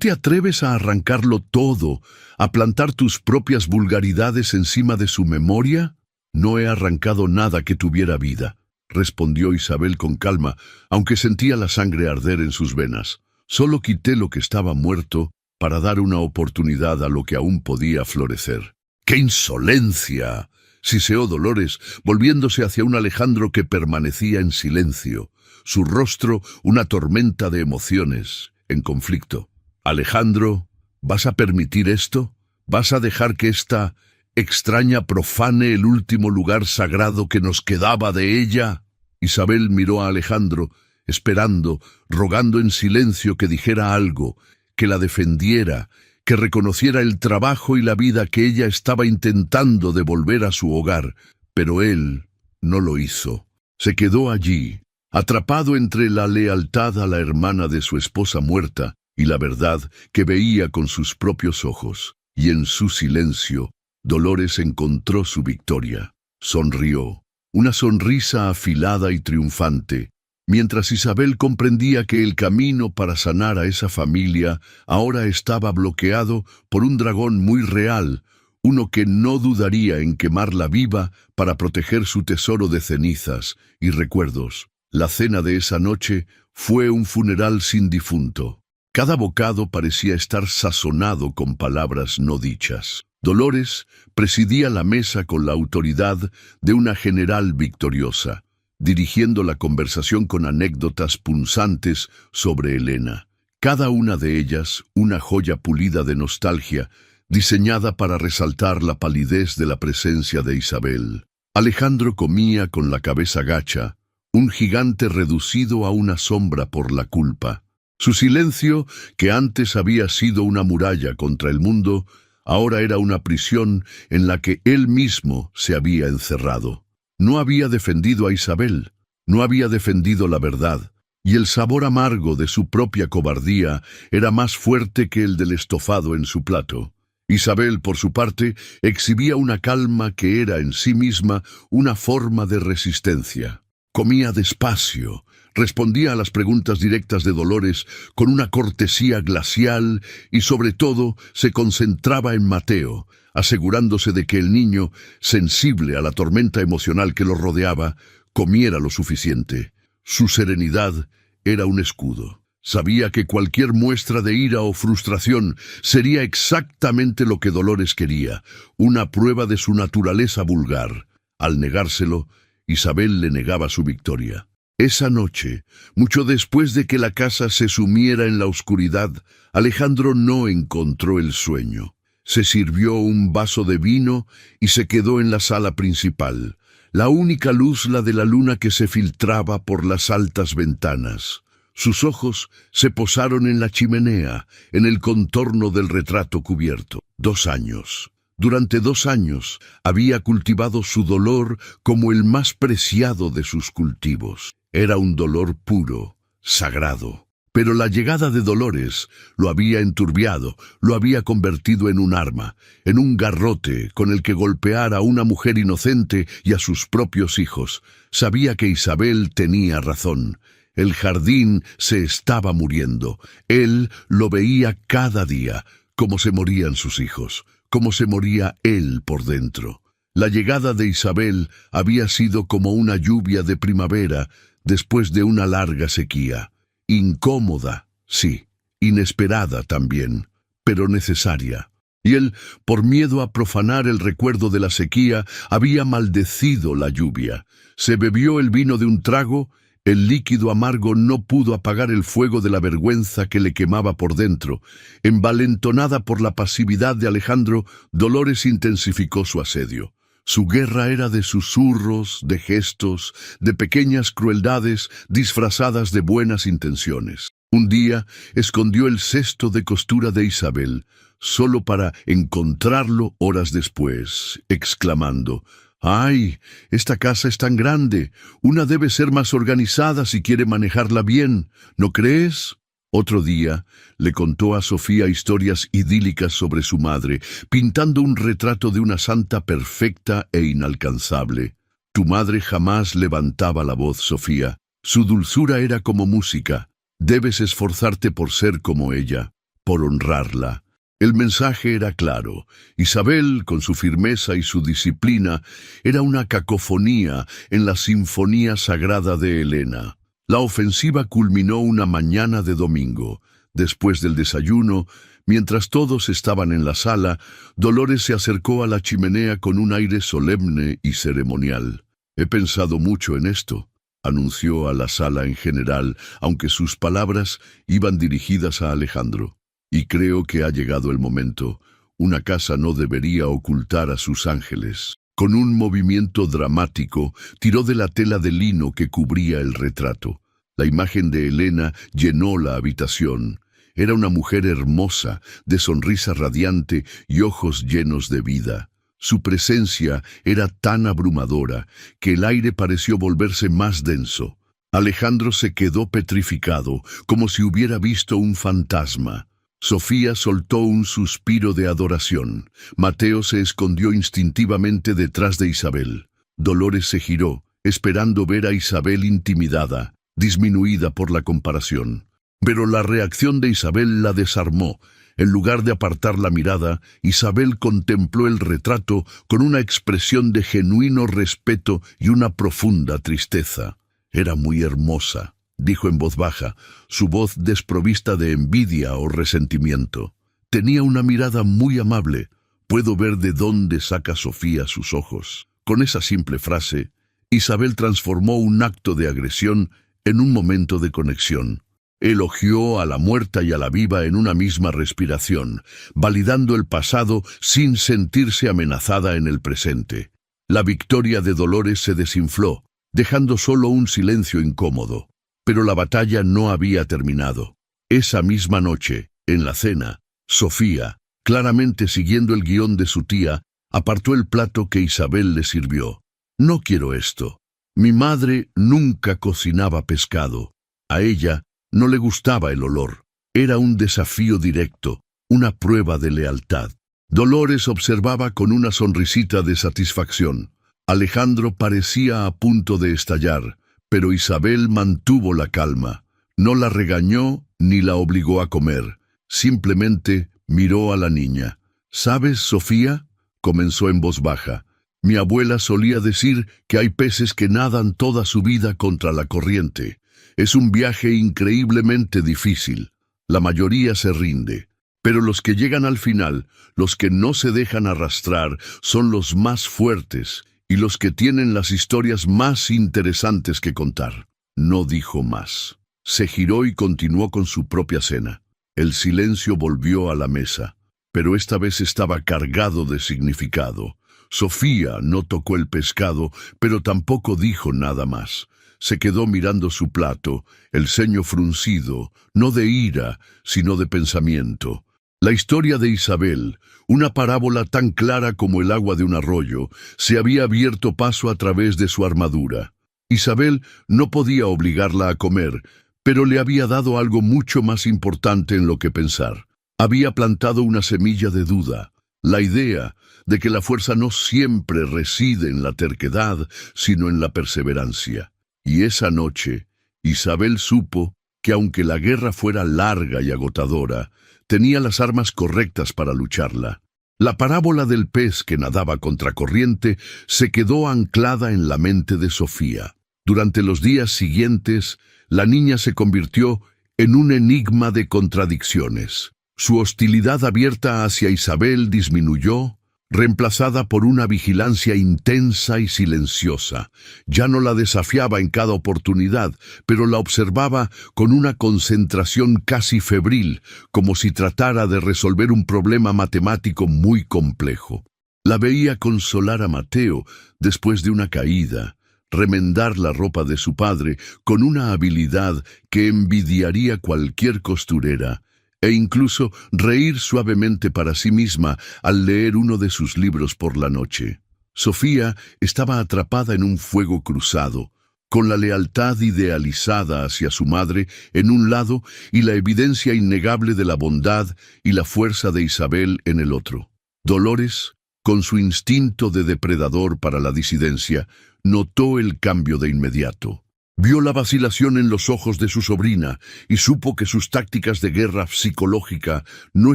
te atreves a arrancarlo todo, a plantar tus propias vulgaridades encima de su memoria». «No he arrancado nada que tuviera vida», respondió Isabel con calma, aunque sentía la sangre arder en sus venas. «Solo quité lo que estaba muerto para dar una oportunidad a lo que aún podía florecer». «¡Qué insolencia!», siseó Dolores, volviéndose hacia un Alejandro que permanecía en silencio, su rostro una tormenta de emociones, en conflicto. «Alejandro, ¿vas a permitir esto? ¿Vas a dejar que esta extraña profane el último lugar sagrado que nos quedaba de ella?» Isabel miró a Alejandro, esperando, rogando en silencio que dijera algo, que la defendiera, que reconociera el trabajo y la vida que ella estaba intentando devolver a su hogar, pero él no lo hizo. Se quedó allí, atrapado entre la lealtad a la hermana de su esposa muerta y la verdad que veía con sus propios ojos, y en su silencio, Dolores encontró su victoria. Sonrió, una sonrisa afilada y triunfante, mientras Isabel comprendía que el camino para sanar a esa familia ahora estaba bloqueado por un dragón muy real, uno que no dudaría en quemarla viva para proteger su tesoro de cenizas y recuerdos. La cena de esa noche fue un funeral sin difunto. Cada bocado parecía estar sazonado con palabras no dichas. Dolores presidía la mesa con la autoridad de una general victoriosa, dirigiendo la conversación con anécdotas punzantes sobre Helena. Cada una de ellas una joya pulida de nostalgia, diseñada para resaltar la palidez de la presencia de Isabel. Alejandro comía con la cabeza gacha, un gigante reducido a una sombra por la culpa. Su silencio, que antes había sido una muralla contra el mundo, ahora era una prisión en la que él mismo se había encerrado. No había defendido a Isabel, no había defendido la verdad, y el sabor amargo de su propia cobardía era más fuerte que el del estofado en su plato. Isabel, por su parte, exhibía una calma que era en sí misma una forma de resistencia. Comía despacio, respondía a las preguntas directas de Dolores con una cortesía glacial y, sobre todo, se concentraba en Mateo, asegurándose de que el niño, sensible a la tormenta emocional que lo rodeaba, comiera lo suficiente. Su serenidad era un escudo. Sabía que cualquier muestra de ira o frustración sería exactamente lo que Dolores quería, una prueba de su naturaleza vulgar. Al negárselo, Isabel le negaba su victoria. Esa noche, mucho después de que la casa se sumiera en la oscuridad, Alejandro no encontró el sueño. Se sirvió un vaso de vino y se quedó en la sala principal, la única luz la de la luna que se filtraba por las altas ventanas. Sus ojos se posaron en la chimenea, en el contorno del retrato cubierto. 2 años. Durante 2 años había cultivado su dolor como el más preciado de sus cultivos. Era un dolor puro, sagrado. Pero la llegada de Dolores lo había enturbiado, lo había convertido en un arma, en un garrote con el que golpear a una mujer inocente y a sus propios hijos. Sabía que Isabel tenía razón. El jardín se estaba muriendo. Él lo veía cada día, como se morían sus hijos, como se moría él por dentro. La llegada de Isabel había sido como una lluvia de primavera después de una larga sequía. Incómoda, sí, inesperada también, pero necesaria. Y él, por miedo a profanar el recuerdo de la sequía, había maldecido la lluvia. Se bebió el vino de un trago. El líquido amargo no pudo apagar el fuego de la vergüenza que le quemaba por dentro. Envalentonada por la pasividad de Alejandro, Dolores intensificó su asedio. Su guerra era de susurros, de gestos, de pequeñas crueldades disfrazadas de buenas intenciones. Un día escondió el cesto de costura de Isabel, solo para encontrarlo horas después, exclamando: ¡Ay! Esta casa es tan grande. Una debe ser más organizada si quiere manejarla bien, ¿no crees? Otro día le contó a Sofía historias idílicas sobre su madre, pintando un retrato de una santa perfecta e inalcanzable. Tu madre jamás levantaba la voz, Sofía. Su dulzura era como música. Debes esforzarte por ser como ella, por honrarla. El mensaje era claro. Isabel, con su firmeza y su disciplina, era una cacofonía en la sinfonía sagrada de Helena. La ofensiva culminó una mañana de domingo. Después del desayuno, mientras todos estaban en la sala, Dolores se acercó a la chimenea con un aire solemne y ceremonial. «He pensado mucho en esto», anunció a la sala en general, aunque sus palabras iban dirigidas a Alejandro. «Y creo que ha llegado el momento. Una casa no debería ocultar a sus ángeles». Con un movimiento dramático, tiró de la tela de lino que cubría el retrato. La imagen de Helena llenó la habitación. Era una mujer hermosa, de sonrisa radiante y ojos llenos de vida. Su presencia era tan abrumadora que el aire pareció volverse más denso. Alejandro se quedó petrificado, como si hubiera visto un fantasma. Sofía soltó un suspiro de adoración. Mateo se escondió instintivamente detrás de Isabel. Dolores se giró, esperando ver a Isabel intimidada, disminuida por la comparación. Pero la reacción de Isabel la desarmó. En lugar de apartar la mirada, Isabel contempló el retrato con una expresión de genuino respeto y una profunda tristeza. Era muy hermosa, dijo en voz baja, su voz desprovista de envidia o resentimiento. Tenía una mirada muy amable. Puedo ver de dónde saca Sofía sus ojos. Con esa simple frase, Isabel transformó un acto de agresión en un momento de conexión. Elogió a la muerta y a la viva en una misma respiración, validando el pasado sin sentirse amenazada en el presente. La victoria de Dolores se desinfló, dejando solo un silencio incómodo. Pero la batalla no había terminado. Esa misma noche, en la cena, Sofía, claramente siguiendo el guión de su tía, apartó el plato que Isabel le sirvió. «No quiero esto. Mi madre nunca cocinaba pescado. A ella no le gustaba el olor. Era un desafío directo, una prueba de lealtad». Dolores observaba con una sonrisita de satisfacción. Alejandro parecía a punto de estallar, pero Isabel mantuvo la calma. No la regañó ni la obligó a comer. Simplemente miró a la niña. «¿Sabes, Sofía?», comenzó en voz baja. «Mi abuela solía decir que hay peces que nadan toda su vida contra la corriente. Es un viaje increíblemente difícil. La mayoría se rinde. Pero los que llegan al final, los que no se dejan arrastrar, son los más fuertes y los que tienen las historias más interesantes que contar». No dijo más. Se giró y continuó con su propia cena. El silencio volvió a la mesa, pero esta vez estaba cargado de significado. Sofía no tocó el pescado, pero tampoco dijo nada más. Se quedó mirando su plato, el ceño fruncido, no de ira, sino de pensamiento. La historia de Isabel, una parábola tan clara como el agua de un arroyo, se había abierto paso a través de su armadura. Isabel no podía obligarla a comer, pero le había dado algo mucho más importante en lo que pensar. Había plantado una semilla de duda, la idea de que la fuerza no siempre reside en la terquedad, sino en la perseverancia. Y esa noche, Isabel supo que aunque la guerra fuera larga y agotadora, tenía las armas correctas para lucharla. La parábola del pez que nadaba contracorriente se quedó anclada en la mente de Sofía. Durante los días siguientes, la niña se convirtió en un enigma de contradicciones. Su hostilidad abierta hacia Isabel disminuyó, reemplazada por una vigilancia intensa y silenciosa. Ya no la desafiaba en cada oportunidad, pero la observaba con una concentración casi febril, como si tratara de resolver un problema matemático muy complejo. La veía consolar a Mateo después de una caída, remendar la ropa de su padre con una habilidad que envidiaría cualquier costurera, e incluso reír suavemente para sí misma al leer uno de sus libros por la noche. Sofía estaba atrapada en un fuego cruzado, con la lealtad idealizada hacia su madre en un lado y la evidencia innegable de la bondad y la fuerza de Isabel en el otro. Dolores, con su instinto de depredador para la disidencia, notó el cambio de inmediato. Vio la vacilación en los ojos de su sobrina y supo que sus tácticas de guerra psicológica no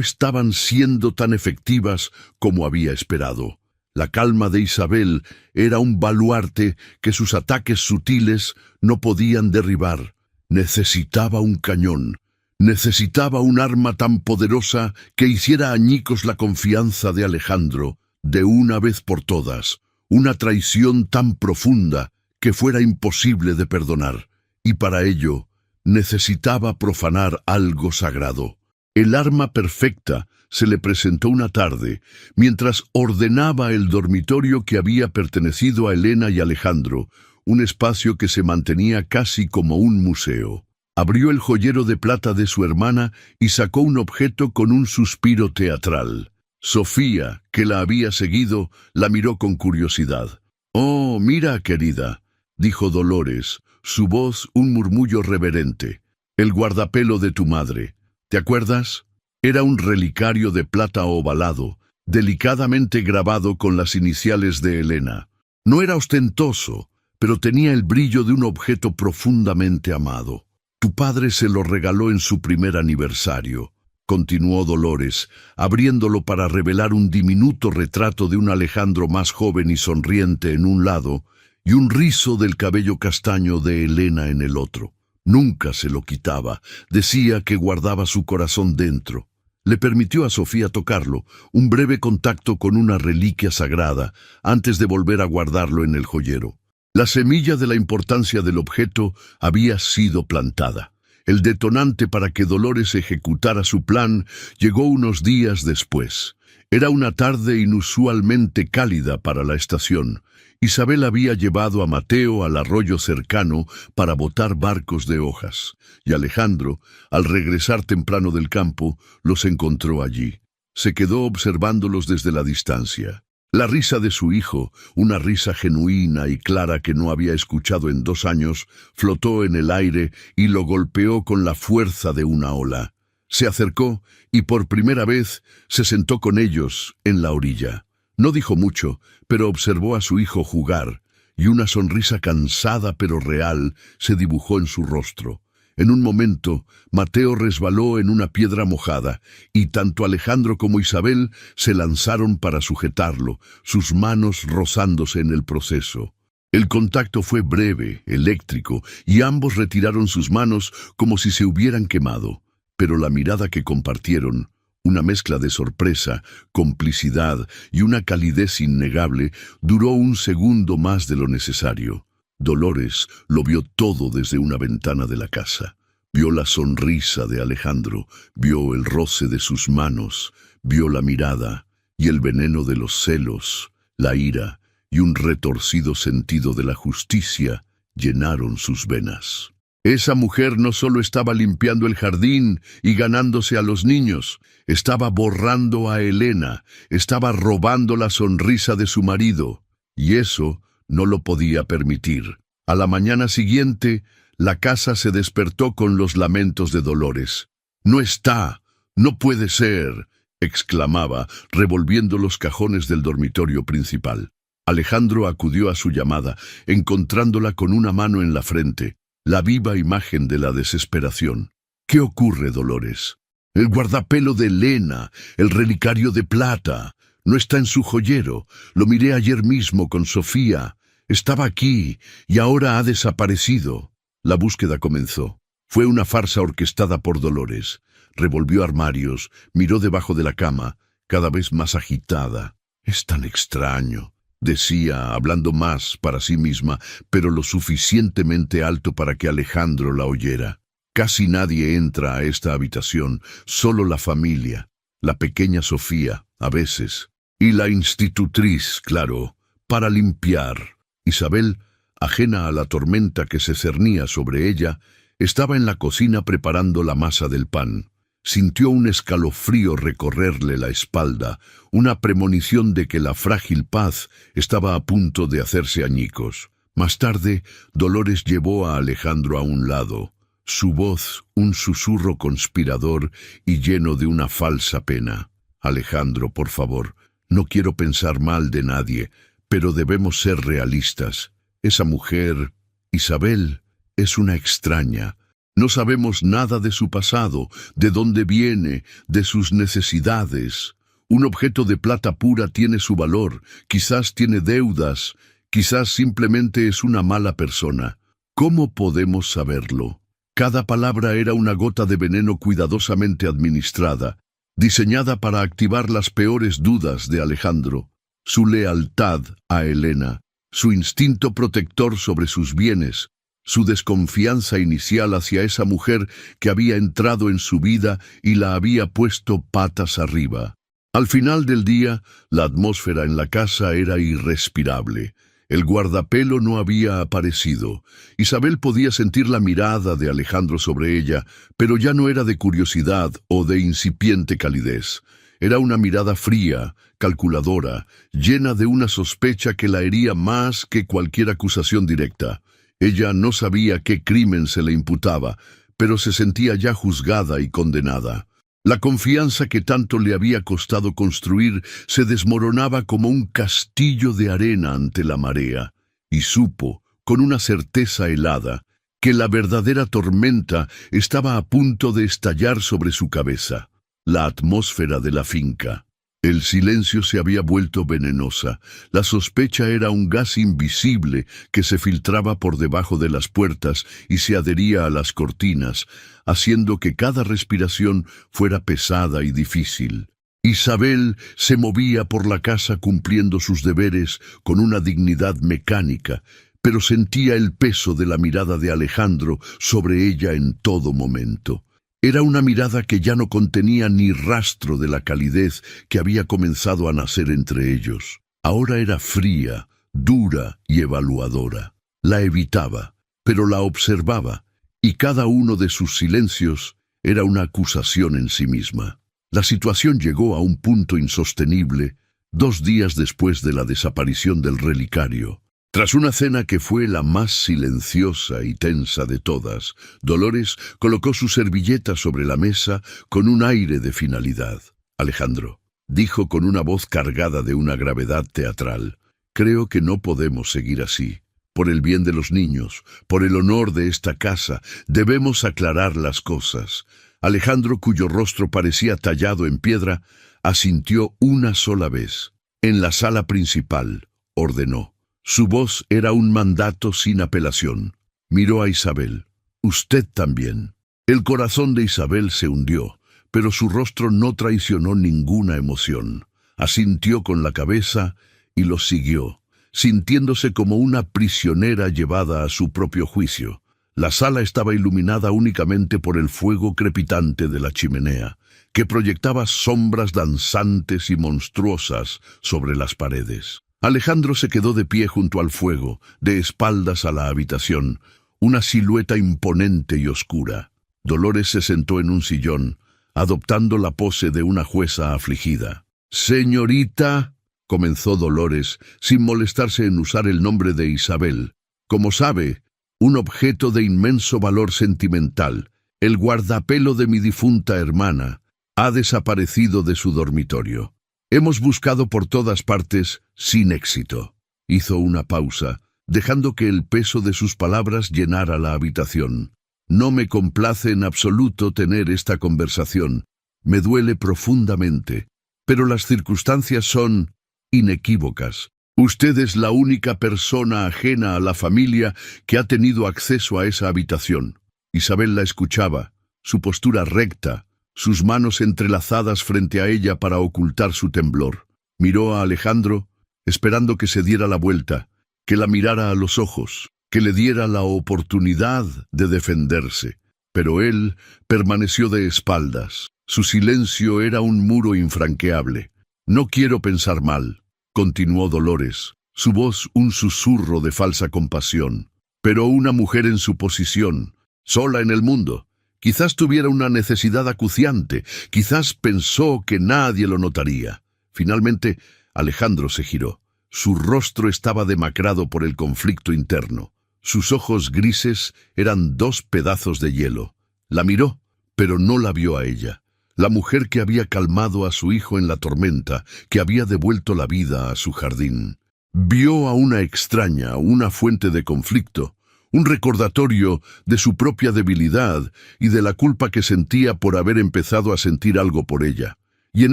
estaban siendo tan efectivas como había esperado. La calma de Isabel era un baluarte que sus ataques sutiles no podían derribar. Necesitaba un cañón. Necesitaba un arma tan poderosa que hiciera añicos la confianza de Alejandro, de una vez por todas. Una traición tan profunda que fuera imposible de perdonar. Y para ello, necesitaba profanar algo sagrado. El arma perfecta se le presentó una tarde, mientras ordenaba el dormitorio que había pertenecido a Elena y Alejandro, un espacio que se mantenía casi como un museo. Abrió el joyero de plata de su hermana y sacó un objeto con un suspiro teatral. Sofía, que la había seguido, la miró con curiosidad. «Oh, mira, querida», dijo Dolores, su voz un murmullo reverente. «El guardapelo de tu madre. ¿Te acuerdas?» Era un relicario de plata ovalado, delicadamente grabado con las iniciales de Elena. No era ostentoso, pero tenía el brillo de un objeto profundamente amado. «Tu padre se lo regaló en su primer aniversario», continuó Dolores, abriéndolo para revelar un diminuto retrato de un Alejandro más joven y sonriente en un lado, y un rizo del cabello castaño de Elena en el otro. Nunca se lo quitaba, decía que guardaba su corazón dentro. Le permitió a Sofía tocarlo, un breve contacto con una reliquia sagrada, antes de volver a guardarlo en el joyero. La semilla de la importancia del objeto había sido plantada. El detonante para que Dolores ejecutara su plan llegó unos días después. Era una tarde inusualmente cálida para la estación. Isabel había llevado a Mateo al arroyo cercano para botar barcos de hojas, y Alejandro, al regresar temprano del campo, los encontró allí. Se quedó observándolos desde la distancia. La risa de su hijo, una risa genuina y clara que no había escuchado en 2 años, flotó en el aire y lo golpeó con la fuerza de una ola. Se acercó y por primera vez se sentó con ellos en la orilla. No dijo mucho, pero observó a su hijo jugar, y una sonrisa cansada pero real se dibujó en su rostro. En un momento, Mateo resbaló en una piedra mojada, y tanto Alejandro como Isabel se lanzaron para sujetarlo, sus manos rozándose en el proceso. El contacto fue breve, eléctrico, y ambos retiraron sus manos como si se hubieran quemado. Pero la mirada que compartieron, una mezcla de sorpresa, complicidad y una calidez innegable, duró un segundo más de lo necesario. Dolores lo vio todo desde una ventana de la casa. Vio la sonrisa de Alejandro, vio el roce de sus manos, vio la mirada y el veneno de los celos, la ira y un retorcido sentido de la justicia llenaron sus venas. Esa mujer no solo estaba limpiando el jardín y ganándose a los niños, estaba borrando a Elena, estaba robando la sonrisa de su marido, y eso no lo podía permitir. A la mañana siguiente, la casa se despertó con los lamentos de Dolores. «No está, no puede ser», exclamaba, revolviendo los cajones del dormitorio principal. Alejandro acudió a su llamada, encontrándola con una mano en la frente, la viva imagen de la desesperación. «¿Qué ocurre, Dolores?» «El guardapelo de Elena, el relicario de plata. No está en su joyero. Lo miré ayer mismo con Sofía. Estaba aquí y ahora ha desaparecido». La búsqueda comenzó. Fue una farsa orquestada por Dolores. Revolvió armarios, miró debajo de la cama, cada vez más agitada. «Es tan extraño», decía, hablando más para sí misma, pero lo suficientemente alto para que Alejandro la oyera. «Casi nadie entra a esta habitación, solo la familia, la pequeña Sofía, a veces, y la institutriz, claro, para limpiar». Isabel, ajena a la tormenta que se cernía sobre ella, estaba en la cocina preparando la masa del pan. Sintió un escalofrío recorrerle la espalda, una premonición de que la frágil paz estaba a punto de hacerse añicos. Más tarde, Dolores llevó a Alejandro a un lado, su voz un susurro conspirador y lleno de una falsa pena. Alejandro, por favor, no quiero pensar mal de nadie, pero debemos ser realistas. Esa mujer, Isabel, es una extraña. No sabemos nada de su pasado, de dónde viene, de sus necesidades. Un objeto de plata pura tiene su valor, quizás tiene deudas, quizás simplemente es una mala persona. ¿Cómo podemos saberlo? Cada palabra era una gota de veneno cuidadosamente administrada, diseñada para activar las peores dudas de Alejandro. Su lealtad a Helena, su instinto protector sobre sus bienes, su desconfianza inicial hacia esa mujer que había entrado en su vida y la había puesto patas arriba. Al final del día, la atmósfera en la casa era irrespirable. El guardapelo no había aparecido. Isabel podía sentir la mirada de Alejandro sobre ella, pero ya no era de curiosidad o de incipiente calidez. Era una mirada fría, calculadora, llena de una sospecha que la hería más que cualquier acusación directa. Ella no sabía qué crimen se le imputaba, pero se sentía ya juzgada y condenada. La confianza que tanto le había costado construir se desmoronaba como un castillo de arena ante la marea, y supo, con una certeza helada, que la verdadera tormenta estaba a punto de estallar sobre su cabeza. La atmósfera de la finca. El silencio se había vuelto venenosa. La sospecha era un gas invisible que se filtraba por debajo de las puertas y se adhería a las cortinas, haciendo que cada respiración fuera pesada y difícil. Isabel se movía por la casa cumpliendo sus deberes con una dignidad mecánica, pero sentía el peso de la mirada de Alejandro sobre ella en todo momento. Era una mirada que ya no contenía ni rastro de la calidez que había comenzado a nacer entre ellos. Ahora era fría, dura y evaluadora. La evitaba, pero la observaba, y cada uno de sus silencios era una acusación en sí misma. La situación llegó a un punto insostenible 2 días después de la desaparición del relicario. Tras una cena que fue la más silenciosa y tensa de todas, Dolores colocó su servilleta sobre la mesa con un aire de finalidad. «Alejandro», dijo con una voz cargada de una gravedad teatral, «creo que no podemos seguir así. Por el bien de los niños, por el honor de esta casa, debemos aclarar las cosas». Alejandro, cuyo rostro parecía tallado en piedra, asintió una sola vez. «En la sala principal», ordenó. Su voz era un mandato sin apelación. Miró a Isabel. «Usted también». El corazón de Isabel se hundió, pero su rostro no traicionó ninguna emoción. Asintió con la cabeza y lo siguió, sintiéndose como una prisionera llevada a su propio juicio. La sala estaba iluminada únicamente por el fuego crepitante de la chimenea, que proyectaba sombras danzantes y monstruosas sobre las paredes. Alejandro se quedó de pie junto al fuego, de espaldas a la habitación, una silueta imponente y oscura. Dolores se sentó en un sillón, adoptando la pose de una jueza afligida. «Señorita», comenzó Dolores, sin molestarse en usar el nombre de Isabel. «Como sabe, un objeto de inmenso valor sentimental, el guardapelo de mi difunta hermana, ha desaparecido de su dormitorio. Hemos buscado por todas partes sin éxito». Hizo una pausa, dejando que el peso de sus palabras llenara la habitación. «No me complace en absoluto tener esta conversación. Me duele profundamente. Pero las circunstancias son inequívocas. Usted es la única persona ajena a la familia que ha tenido acceso a esa habitación». Isabel la escuchaba, su postura recta, sus manos entrelazadas frente a ella para ocultar su temblor. Miró a Alejandro, esperando que se diera la vuelta, que la mirara a los ojos, que le diera la oportunidad de defenderse. Pero él permaneció de espaldas. Su silencio era un muro infranqueable. «No quiero pensar mal», continuó Dolores, su voz un susurro de falsa compasión. «Pero una mujer en su posición, sola en el mundo, Quizás tuviera una necesidad acuciante, quizás pensó que nadie lo notaría. Finalmente, Alejandro se giró. Su rostro estaba demacrado por el conflicto interno. Sus ojos grises eran 2 pedazos de hielo. La miró, pero no la vio a ella. La mujer que había calmado a su hijo en la tormenta, que había devuelto la vida a su jardín. Vio a una extraña, una fuente de conflicto, un recordatorio de su propia debilidad y de la culpa que sentía por haber empezado a sentir algo por ella. Y en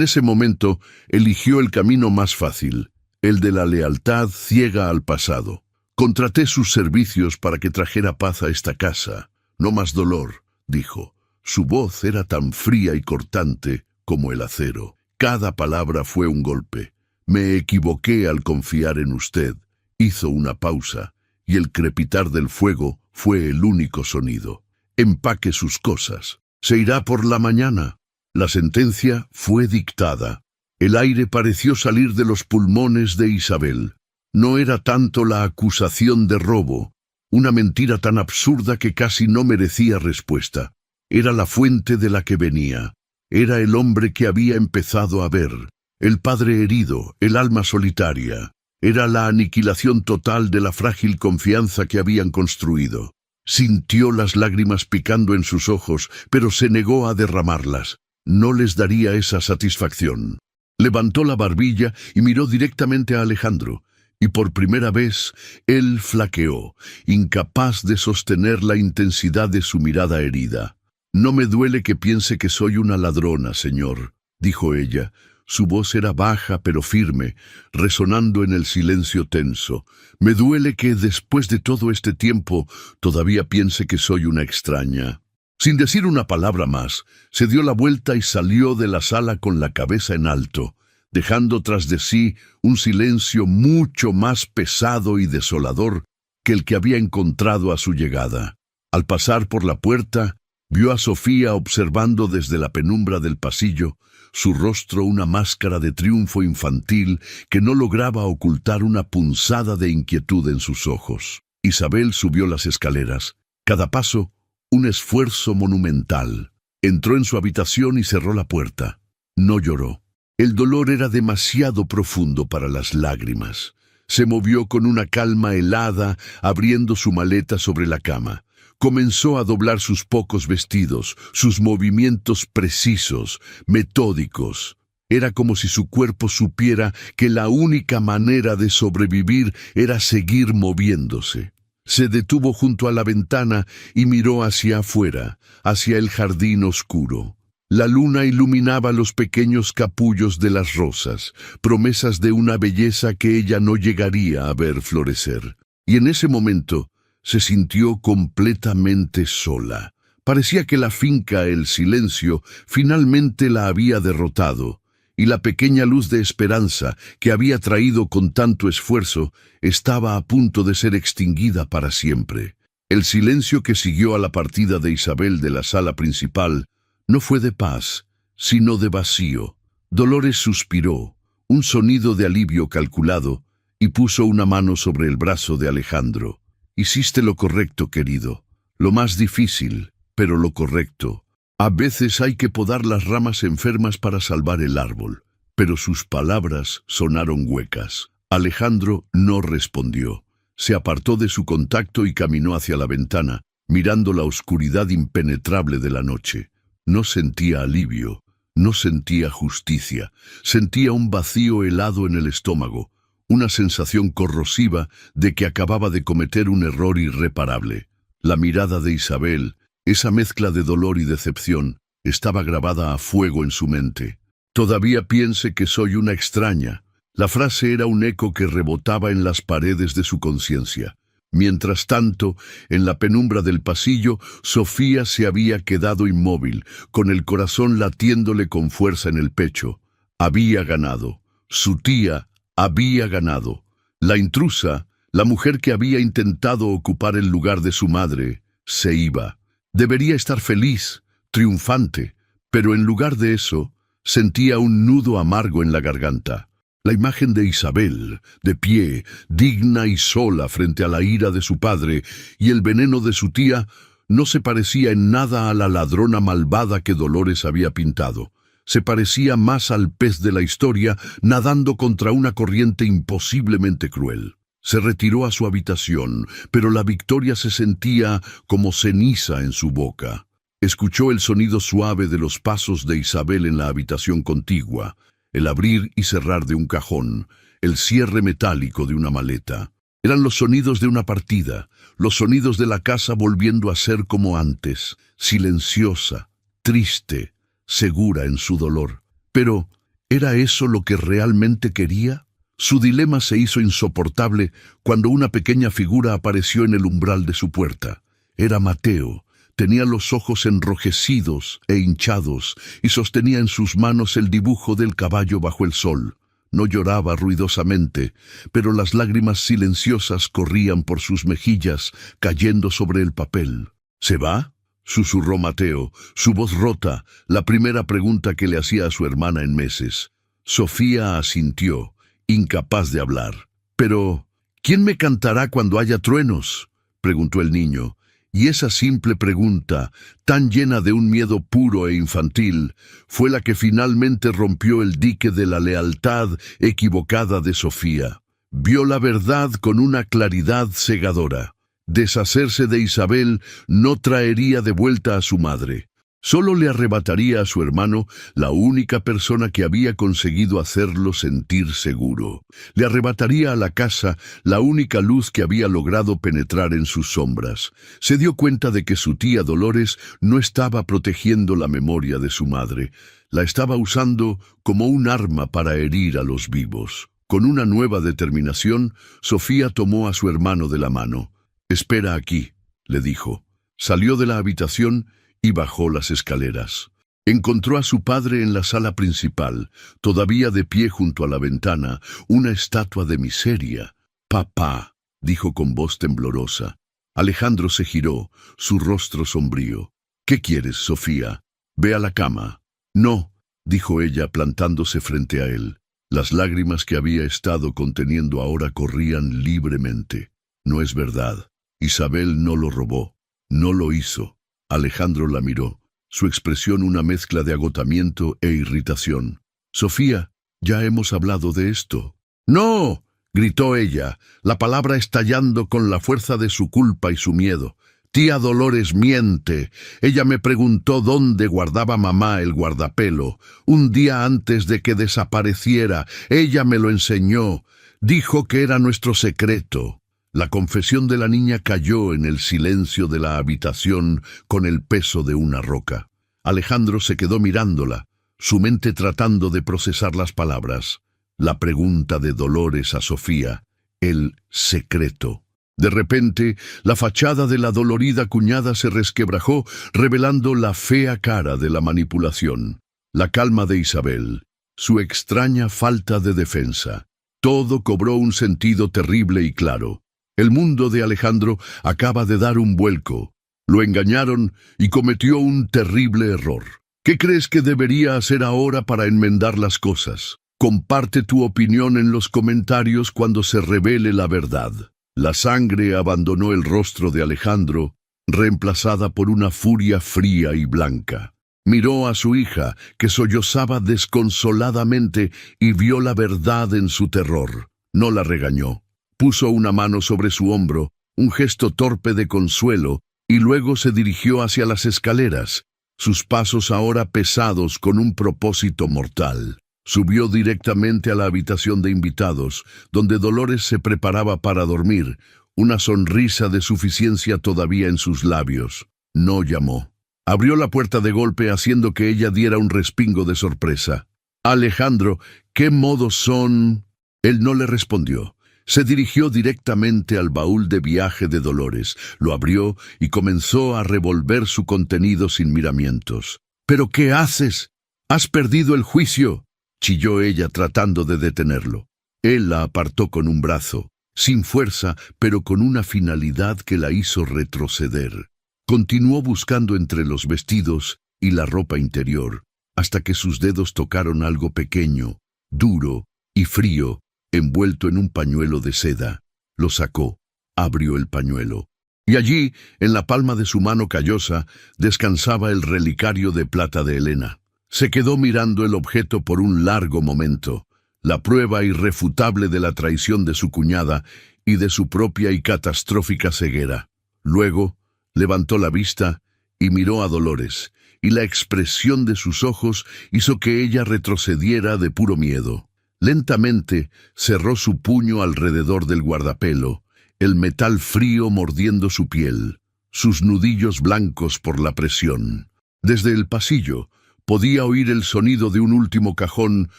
ese momento eligió el camino más fácil, el de la lealtad ciega al pasado. Contraté sus servicios para que trajera paz a esta casa. No más dolor, dijo. Su voz era tan fría y cortante como el acero. Cada palabra fue un golpe. Me equivoqué al confiar en usted. Hizo una pausa, y el crepitar del fuego fue el único sonido. Empaque sus cosas. Se irá por la mañana. La sentencia fue dictada. El aire pareció salir de los pulmones de Isabel. No era tanto la acusación de robo, una mentira tan absurda que casi no merecía respuesta. Era la fuente de la que venía. Era el hombre que había empezado a ver. El padre herido, el alma solitaria. Era la aniquilación total de la frágil confianza que habían construido. Sintió las lágrimas picando en sus ojos, pero se negó a derramarlas. No les daría esa satisfacción. Levantó la barbilla y miró directamente a Alejandro. Y por primera vez, él flaqueó, incapaz de sostener la intensidad de su mirada herida. «No me duele que piense que soy una ladrona, señor», dijo ella. Su voz era baja pero firme, resonando en el silencio tenso. «Me duele que, después de todo este tiempo, todavía piense que soy una extraña». Sin decir una palabra más, se dio la vuelta y salió de la sala con la cabeza en alto, dejando tras de sí un silencio mucho más pesado y desolador que el que había encontrado a su llegada. Al pasar por la puerta, vio a Sofía observando desde la penumbra del pasillo, su rostro una máscara de triunfo infantil que no lograba ocultar una punzada de inquietud en sus ojos. Isabel subió las escaleras. Cada paso, un esfuerzo monumental. Entró en su habitación y cerró la puerta. No lloró. El dolor era demasiado profundo para las lágrimas. Se movió con una calma helada, abriendo su maleta sobre la cama. Comenzó a doblar sus pocos vestidos, sus movimientos precisos, metódicos. Era como si su cuerpo supiera que la única manera de sobrevivir era seguir moviéndose. Se detuvo junto a la ventana y miró hacia afuera, hacia el jardín oscuro. La luna iluminaba los pequeños capullos de las rosas, promesas de una belleza que ella no llegaría a ver florecer. Y en ese momento se sintió completamente sola. Parecía que la finca, el silencio, finalmente la había derrotado, y la pequeña luz de esperanza que había traído con tanto esfuerzo estaba a punto de ser extinguida para siempre. El silencio que siguió a la partida de Isabel de la sala principal no fue de paz, sino de vacío. Dolores suspiró, un sonido de alivio calculado, y puso una mano sobre el brazo de Alejandro. «Hiciste lo correcto, querido. Lo más difícil, pero lo correcto. A veces hay que podar las ramas enfermas para salvar el árbol». Pero sus palabras sonaron huecas. Alejandro no respondió. Se apartó de su contacto y caminó hacia la ventana, mirando la oscuridad impenetrable de la noche. No sentía alivio, no sentía justicia, sentía un vacío helado en el estómago, una sensación corrosiva de que acababa de cometer un error irreparable. La mirada de Isabel, esa mezcla de dolor y decepción, estaba grabada a fuego en su mente. «Todavía piense que soy una extraña». La frase era un eco que rebotaba en las paredes de su conciencia. Mientras tanto, en la penumbra del pasillo, Sofía se había quedado inmóvil, con el corazón latiéndole con fuerza en el pecho. Había ganado. Su tía había ganado. La intrusa, la mujer que había intentado ocupar el lugar de su madre, se iba. Debería estar feliz, triunfante, pero en lugar de eso, sentía un nudo amargo en la garganta. La imagen de Isabel, de pie, digna y sola frente a la ira de su padre y el veneno de su tía, No se parecía en nada a la ladrona malvada que Dolores había pintado. Se parecía más al pez de la historia nadando contra una corriente imposiblemente cruel. Se retiró a su habitación, pero la victoria se sentía como ceniza en su boca. Escuchó el sonido suave de los pasos de Isabel en la habitación contigua, el abrir y cerrar de un cajón, el cierre metálico de una maleta. Eran los sonidos de una partida, los sonidos de la casa volviendo a ser como antes, silenciosa, triste, segura en su dolor. Pero, ¿era eso lo que realmente quería? Su dilema se hizo insoportable cuando una pequeña figura apareció en el umbral de su puerta. Era Mateo. Tenía los ojos enrojecidos e hinchados y sostenía en sus manos el dibujo del caballo bajo el sol. No lloraba ruidosamente, pero las lágrimas silenciosas corrían por sus mejillas, cayendo sobre el papel. ¿Se va?, susurró Mateo, su voz rota, la primera pregunta que le hacía a su hermana en meses. Sofía asintió, incapaz de hablar. «Pero, ¿quién me cantará cuando haya truenos?», preguntó el niño. Y esa simple pregunta, tan llena de un miedo puro e infantil, fue la que finalmente rompió el dique de la lealtad equivocada de Sofía. Vio la verdad con una claridad cegadora. Deshacerse de Isabel no traería de vuelta a su madre. Solo le arrebataría a su hermano, la única persona que había conseguido hacerlo sentir seguro. Le arrebataría a la casa la única luz que había logrado penetrar en sus sombras. Se dio cuenta de que su tía Dolores no estaba protegiendo la memoria de su madre. La estaba usando como un arma para herir a los vivos. Con una nueva determinación, Sofía tomó a su hermano de la mano. «Espera aquí», le dijo. Salió de la habitación y bajó las escaleras. Encontró a su padre en la sala principal, todavía de pie junto a la ventana, una estatua de miseria. «Papá», dijo con voz temblorosa. Alejandro se giró, su rostro sombrío. «¿Qué quieres, Sofía? Ve a la cama». «No», dijo ella plantándose frente a él. Las lágrimas que había estado conteniendo ahora corrían libremente. «No es verdad. Isabel no lo robó. No lo hizo». Alejandro la miró, su expresión una mezcla de agotamiento e irritación. «Sofía, ya hemos hablado de esto». «¡No!», gritó ella, la palabra estallando con la fuerza de su culpa y su miedo. «Tía Dolores miente. Ella me preguntó dónde guardaba mamá el guardapelo. Un día antes de que desapareciera, ella me lo enseñó. Dijo que era nuestro secreto». La confesión de la niña cayó en el silencio de la habitación con el peso de una roca. Alejandro se quedó mirándola, su mente tratando de procesar las palabras. La pregunta de Dolores a Sofía, el secreto. De repente, la fachada de la dolorida cuñada se resquebrajó, revelando la fea cara de la manipulación. La calma de Isabel, su extraña falta de defensa. Todo cobró un sentido terrible y claro. El mundo de Alejandro acaba de dar un vuelco. Lo engañaron y cometió un terrible error. ¿Qué crees que debería hacer ahora para enmendar las cosas? Comparte tu opinión en los comentarios cuando se revele la verdad. La sangre abandonó el rostro de Alejandro, reemplazada por una furia fría y blanca. Miró a su hija, que sollozaba desconsoladamente, y vio la verdad en su terror. No la regañó. Puso una mano sobre su hombro, un gesto torpe de consuelo, y luego se dirigió hacia las escaleras, sus pasos ahora pesados con un propósito mortal. Subió directamente a la habitación de invitados, donde Dolores se preparaba para dormir, una sonrisa de suficiencia todavía en sus labios. No llamó. Abrió la puerta de golpe haciendo que ella diera un respingo de sorpresa. «Alejandro, ¿qué modos son?» Él no le respondió. Se dirigió directamente al baúl de viaje de Dolores, lo abrió y comenzó a revolver su contenido sin miramientos. «¿Pero qué haces? ¡Has perdido el juicio!», chilló ella tratando de detenerlo. Él la apartó con un brazo, sin fuerza, pero con una finalidad que la hizo retroceder. Continuó buscando entre los vestidos y la ropa interior, hasta que sus dedos tocaron algo pequeño, duro y frío, envuelto en un pañuelo de seda. Lo sacó, abrió el pañuelo, Y allí, en la palma de su mano callosa, descansaba el relicario de plata de Helena. Se quedó mirando el objeto por un largo momento, la prueba irrefutable de la traición de su cuñada y de su propia y catastrófica ceguera. Luego, levantó la vista y miró a Dolores, y la expresión de sus ojos hizo que ella retrocediera de puro miedo. Lentamente cerró su puño alrededor del guardapelo, el metal frío mordiendo su piel, sus nudillos blancos por la presión. Desde el pasillo podía oír el sonido de un último cajón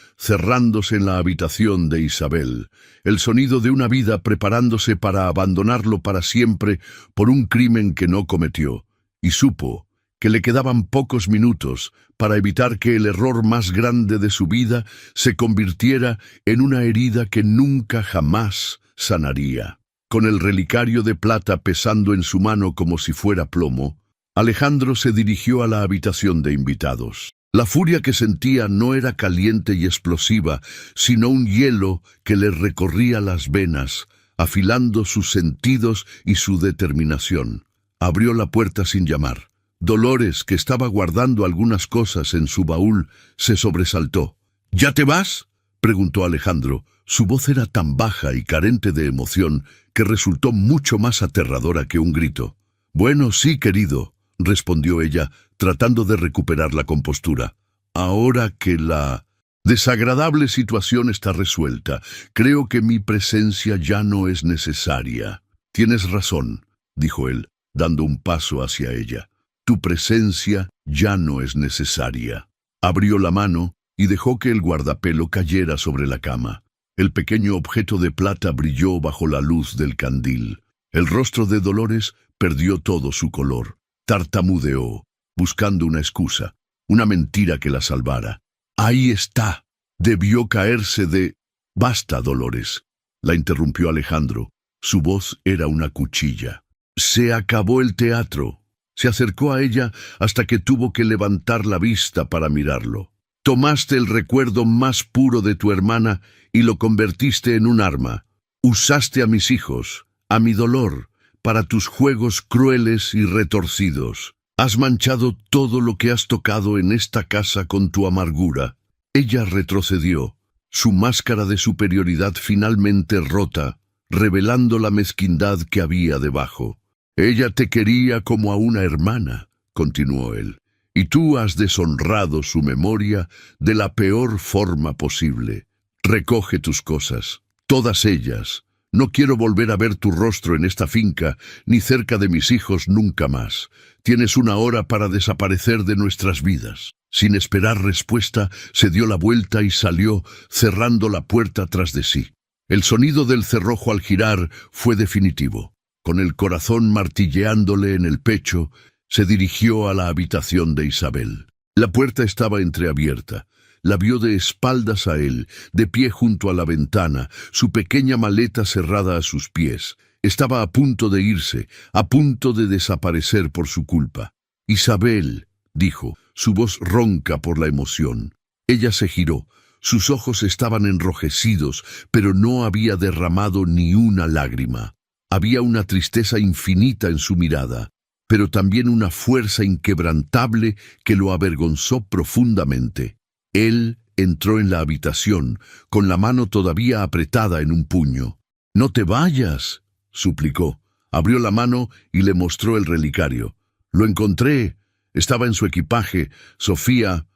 cerrándose en la habitación de Isabel, el sonido de una vida preparándose para abandonarlo para siempre por un crimen que no cometió, y supo que le quedaban pocos minutos para evitar que el error más grande de su vida se convirtiera en una herida que nunca jamás sanaría. Con el relicario de plata pesando en su mano como si fuera plomo, Alejandro se dirigió a la habitación de invitados. La furia que sentía no era caliente y explosiva, sino un hielo que le recorría las venas, afilando sus sentidos y su determinación. Abrió la puerta sin llamar. Dolores, que estaba guardando algunas cosas en su baúl, se sobresaltó. ¿Ya te vas?, preguntó Alejandro. Su voz era tan baja y carente de emoción que resultó mucho más aterradora que un grito. «Bueno, sí, querido», respondió ella, tratando de recuperar la compostura. «Ahora que la desagradable situación está resuelta, creo que mi presencia ya no es necesaria». «Tienes razón», dijo él, dando un paso hacia ella. «Tu presencia ya no es necesaria». Abrió la mano y dejó que el guardapelo cayera sobre la cama. El pequeño objeto de plata brilló bajo la luz del candil. El rostro de Dolores perdió todo su color. Tartamudeó, buscando una excusa, una mentira que la salvara. «Ahí está». Debió caerse de... «Basta, Dolores», la interrumpió Alejandro. Su voz era una cuchilla. «Se acabó el teatro». Se acercó a ella hasta que tuvo que levantar la vista para mirarlo. «Tomaste el recuerdo más puro de tu hermana y lo convertiste en un arma. Usaste a mis hijos, a mi dolor, para tus juegos crueles y retorcidos. Has manchado todo lo que has tocado en esta casa con tu amargura». Ella retrocedió, su máscara de superioridad finalmente rota, revelando la mezquindad que había debajo. «Ella te quería como a una hermana», continuó él, «y tú has deshonrado su memoria de la peor forma posible. Recoge tus cosas, todas ellas. No quiero volver a ver tu rostro en esta finca, ni cerca de mis hijos nunca más. Tienes una hora para desaparecer de nuestras vidas». Sin esperar respuesta, se dio la vuelta y salió, cerrando la puerta tras de sí. El sonido del cerrojo al girar fue definitivo. Con el corazón martilleándole en el pecho, se dirigió a la habitación de Isabel. La puerta estaba entreabierta. La vio de espaldas a él, de pie junto a la ventana, su pequeña maleta cerrada a sus pies. Estaba a punto de irse, a punto de desaparecer por su culpa. «Isabel», dijo, su voz ronca por la emoción. Ella se giró. Sus ojos estaban enrojecidos, pero no había derramado ni una lágrima. Había una tristeza infinita en su mirada, pero también una fuerza inquebrantable que lo avergonzó profundamente. Él entró en la habitación, con la mano todavía apretada en un puño. «No te vayas», suplicó. Abrió la mano y le mostró el relicario. «Lo encontré. Estaba en su equipaje. Sofía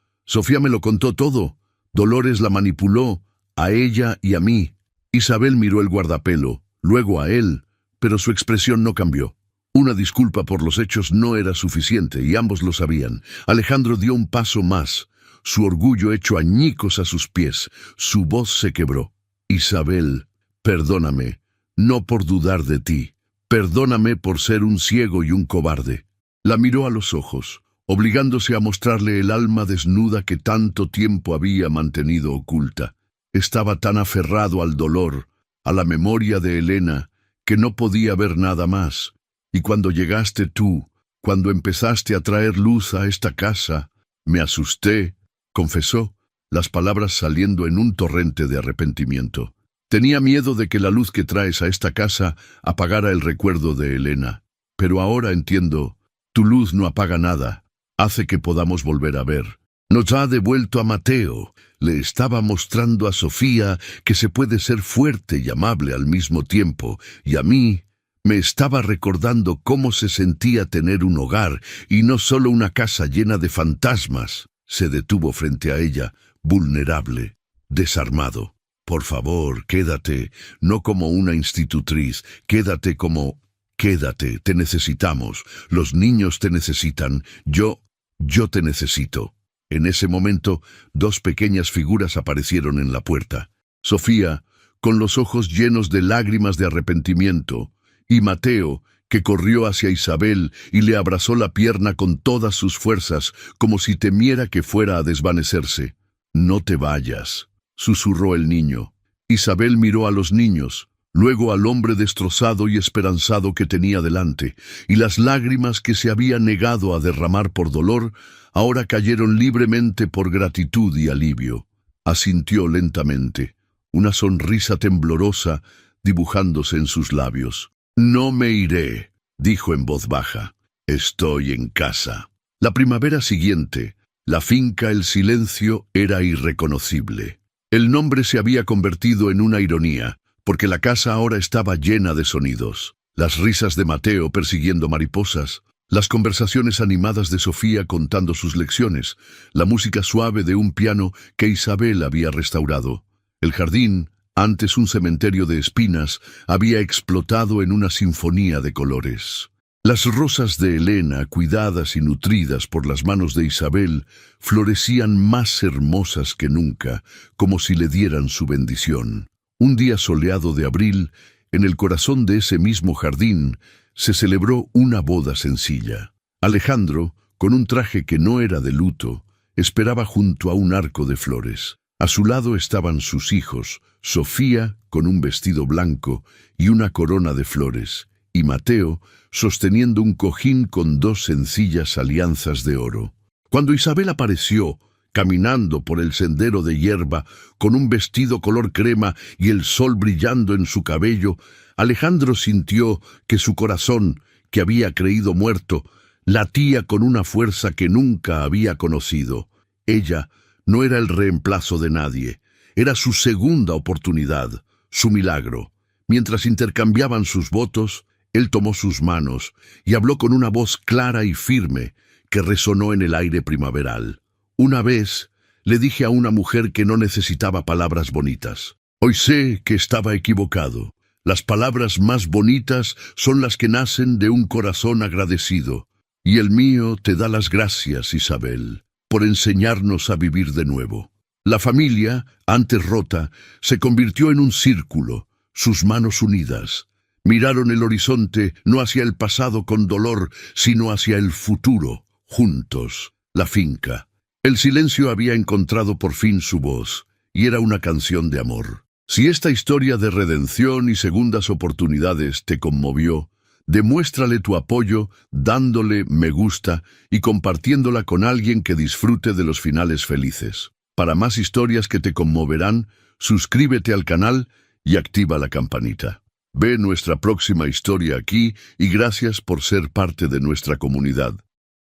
me lo contó todo. Dolores la manipuló, a ella y a mí». Isabel miró el guardapelo, luego a él, pero su expresión no cambió. Una disculpa por los hechos no era suficiente, y ambos lo sabían. Alejandro dio un paso más, su orgullo hecho añicos a sus pies. Su voz se quebró. «Isabel, perdóname, no por dudar de ti. Perdóname por ser un ciego y un cobarde». La miró a los ojos, obligándose a mostrarle el alma desnuda que tanto tiempo había mantenido oculta. Estaba tan aferrado al dolor, a la memoria de Helena, que no podía ver nada más. «Y cuando llegaste tú, cuando empezaste a traer luz a esta casa, me asusté», confesó, las palabras saliendo en un torrente de arrepentimiento. «Tenía miedo de que la luz que traes a esta casa apagara el recuerdo de Helena». Pero ahora entiendo, tu luz no apaga nada, hace que podamos volver a ver. Nos ha devuelto a Mateo. Le estaba mostrando a Sofía que se puede ser fuerte y amable al mismo tiempo, y a mí me estaba recordando cómo se sentía tener un hogar y no solo una casa llena de fantasmas. Se detuvo frente a ella, vulnerable, desarmado. Por favor, quédate, no como una institutriz, quédate como... Quédate, te necesitamos, los niños te necesitan, yo te necesito. En ese momento, dos pequeñas figuras aparecieron en la puerta. Sofía, con los ojos llenos de lágrimas de arrepentimiento, y Mateo, que corrió hacia Isabel y le abrazó la pierna con todas sus fuerzas, como si temiera que fuera a desvanecerse. «No te vayas», susurró el niño. Isabel miró a los niños, luego al hombre destrozado y esperanzado que tenía delante, y las lágrimas que se había negado a derramar por dolor, ahora cayeron libremente por gratitud y alivio. Asintió lentamente, una sonrisa temblorosa dibujándose en sus labios. «No me iré», dijo en voz baja. «Estoy en casa». La primavera siguiente, la finca El Silencio era irreconocible. El nombre se había convertido en una ironía, porque la casa ahora estaba llena de sonidos. Las risas de Mateo persiguiendo mariposas, las conversaciones animadas de Sofía contando sus lecciones, la música suave de un piano que Isabel había restaurado. El jardín, antes un cementerio de espinas, había explotado en una sinfonía de colores. Las rosas de Elena, cuidadas y nutridas por las manos de Isabel, florecían más hermosas que nunca, como si le dieran su bendición. Un día soleado de abril, en el corazón de ese mismo jardín, se celebró una boda sencilla. Alejandro, con un traje que no era de luto, esperaba junto a un arco de flores. A su lado estaban sus hijos, Sofía con un vestido blanco y una corona de flores, y Mateo sosteniendo un cojín con dos sencillas alianzas de oro. Cuando Isabel apareció, caminando por el sendero de hierba, con un vestido color crema y el sol brillando en su cabello, Alejandro sintió que su corazón, que había creído muerto, latía con una fuerza que nunca había conocido. Ella no era el reemplazo de nadie, era su segunda oportunidad, su milagro. Mientras intercambiaban sus votos, él tomó sus manos y habló con una voz clara y firme que resonó en el aire primaveral. Una vez le dije a una mujer que no necesitaba palabras bonitas. Hoy sé que estaba equivocado. Las palabras más bonitas son las que nacen de un corazón agradecido. Y el mío te da las gracias, Isabel, por enseñarnos a vivir de nuevo. La familia, antes rota, se convirtió en un círculo, sus manos unidas. Miraron el horizonte no hacia el pasado con dolor, sino hacia el futuro, juntos, la finca. El silencio había encontrado por fin su voz, y era una canción de amor. Si esta historia de redención y segundas oportunidades te conmovió, demuéstrale tu apoyo dándole me gusta y compartiéndola con alguien que disfrute de los finales felices. Para más historias que te conmoverán, suscríbete al canal y activa la campanita. Ve nuestra próxima historia aquí y gracias por ser parte de nuestra comunidad.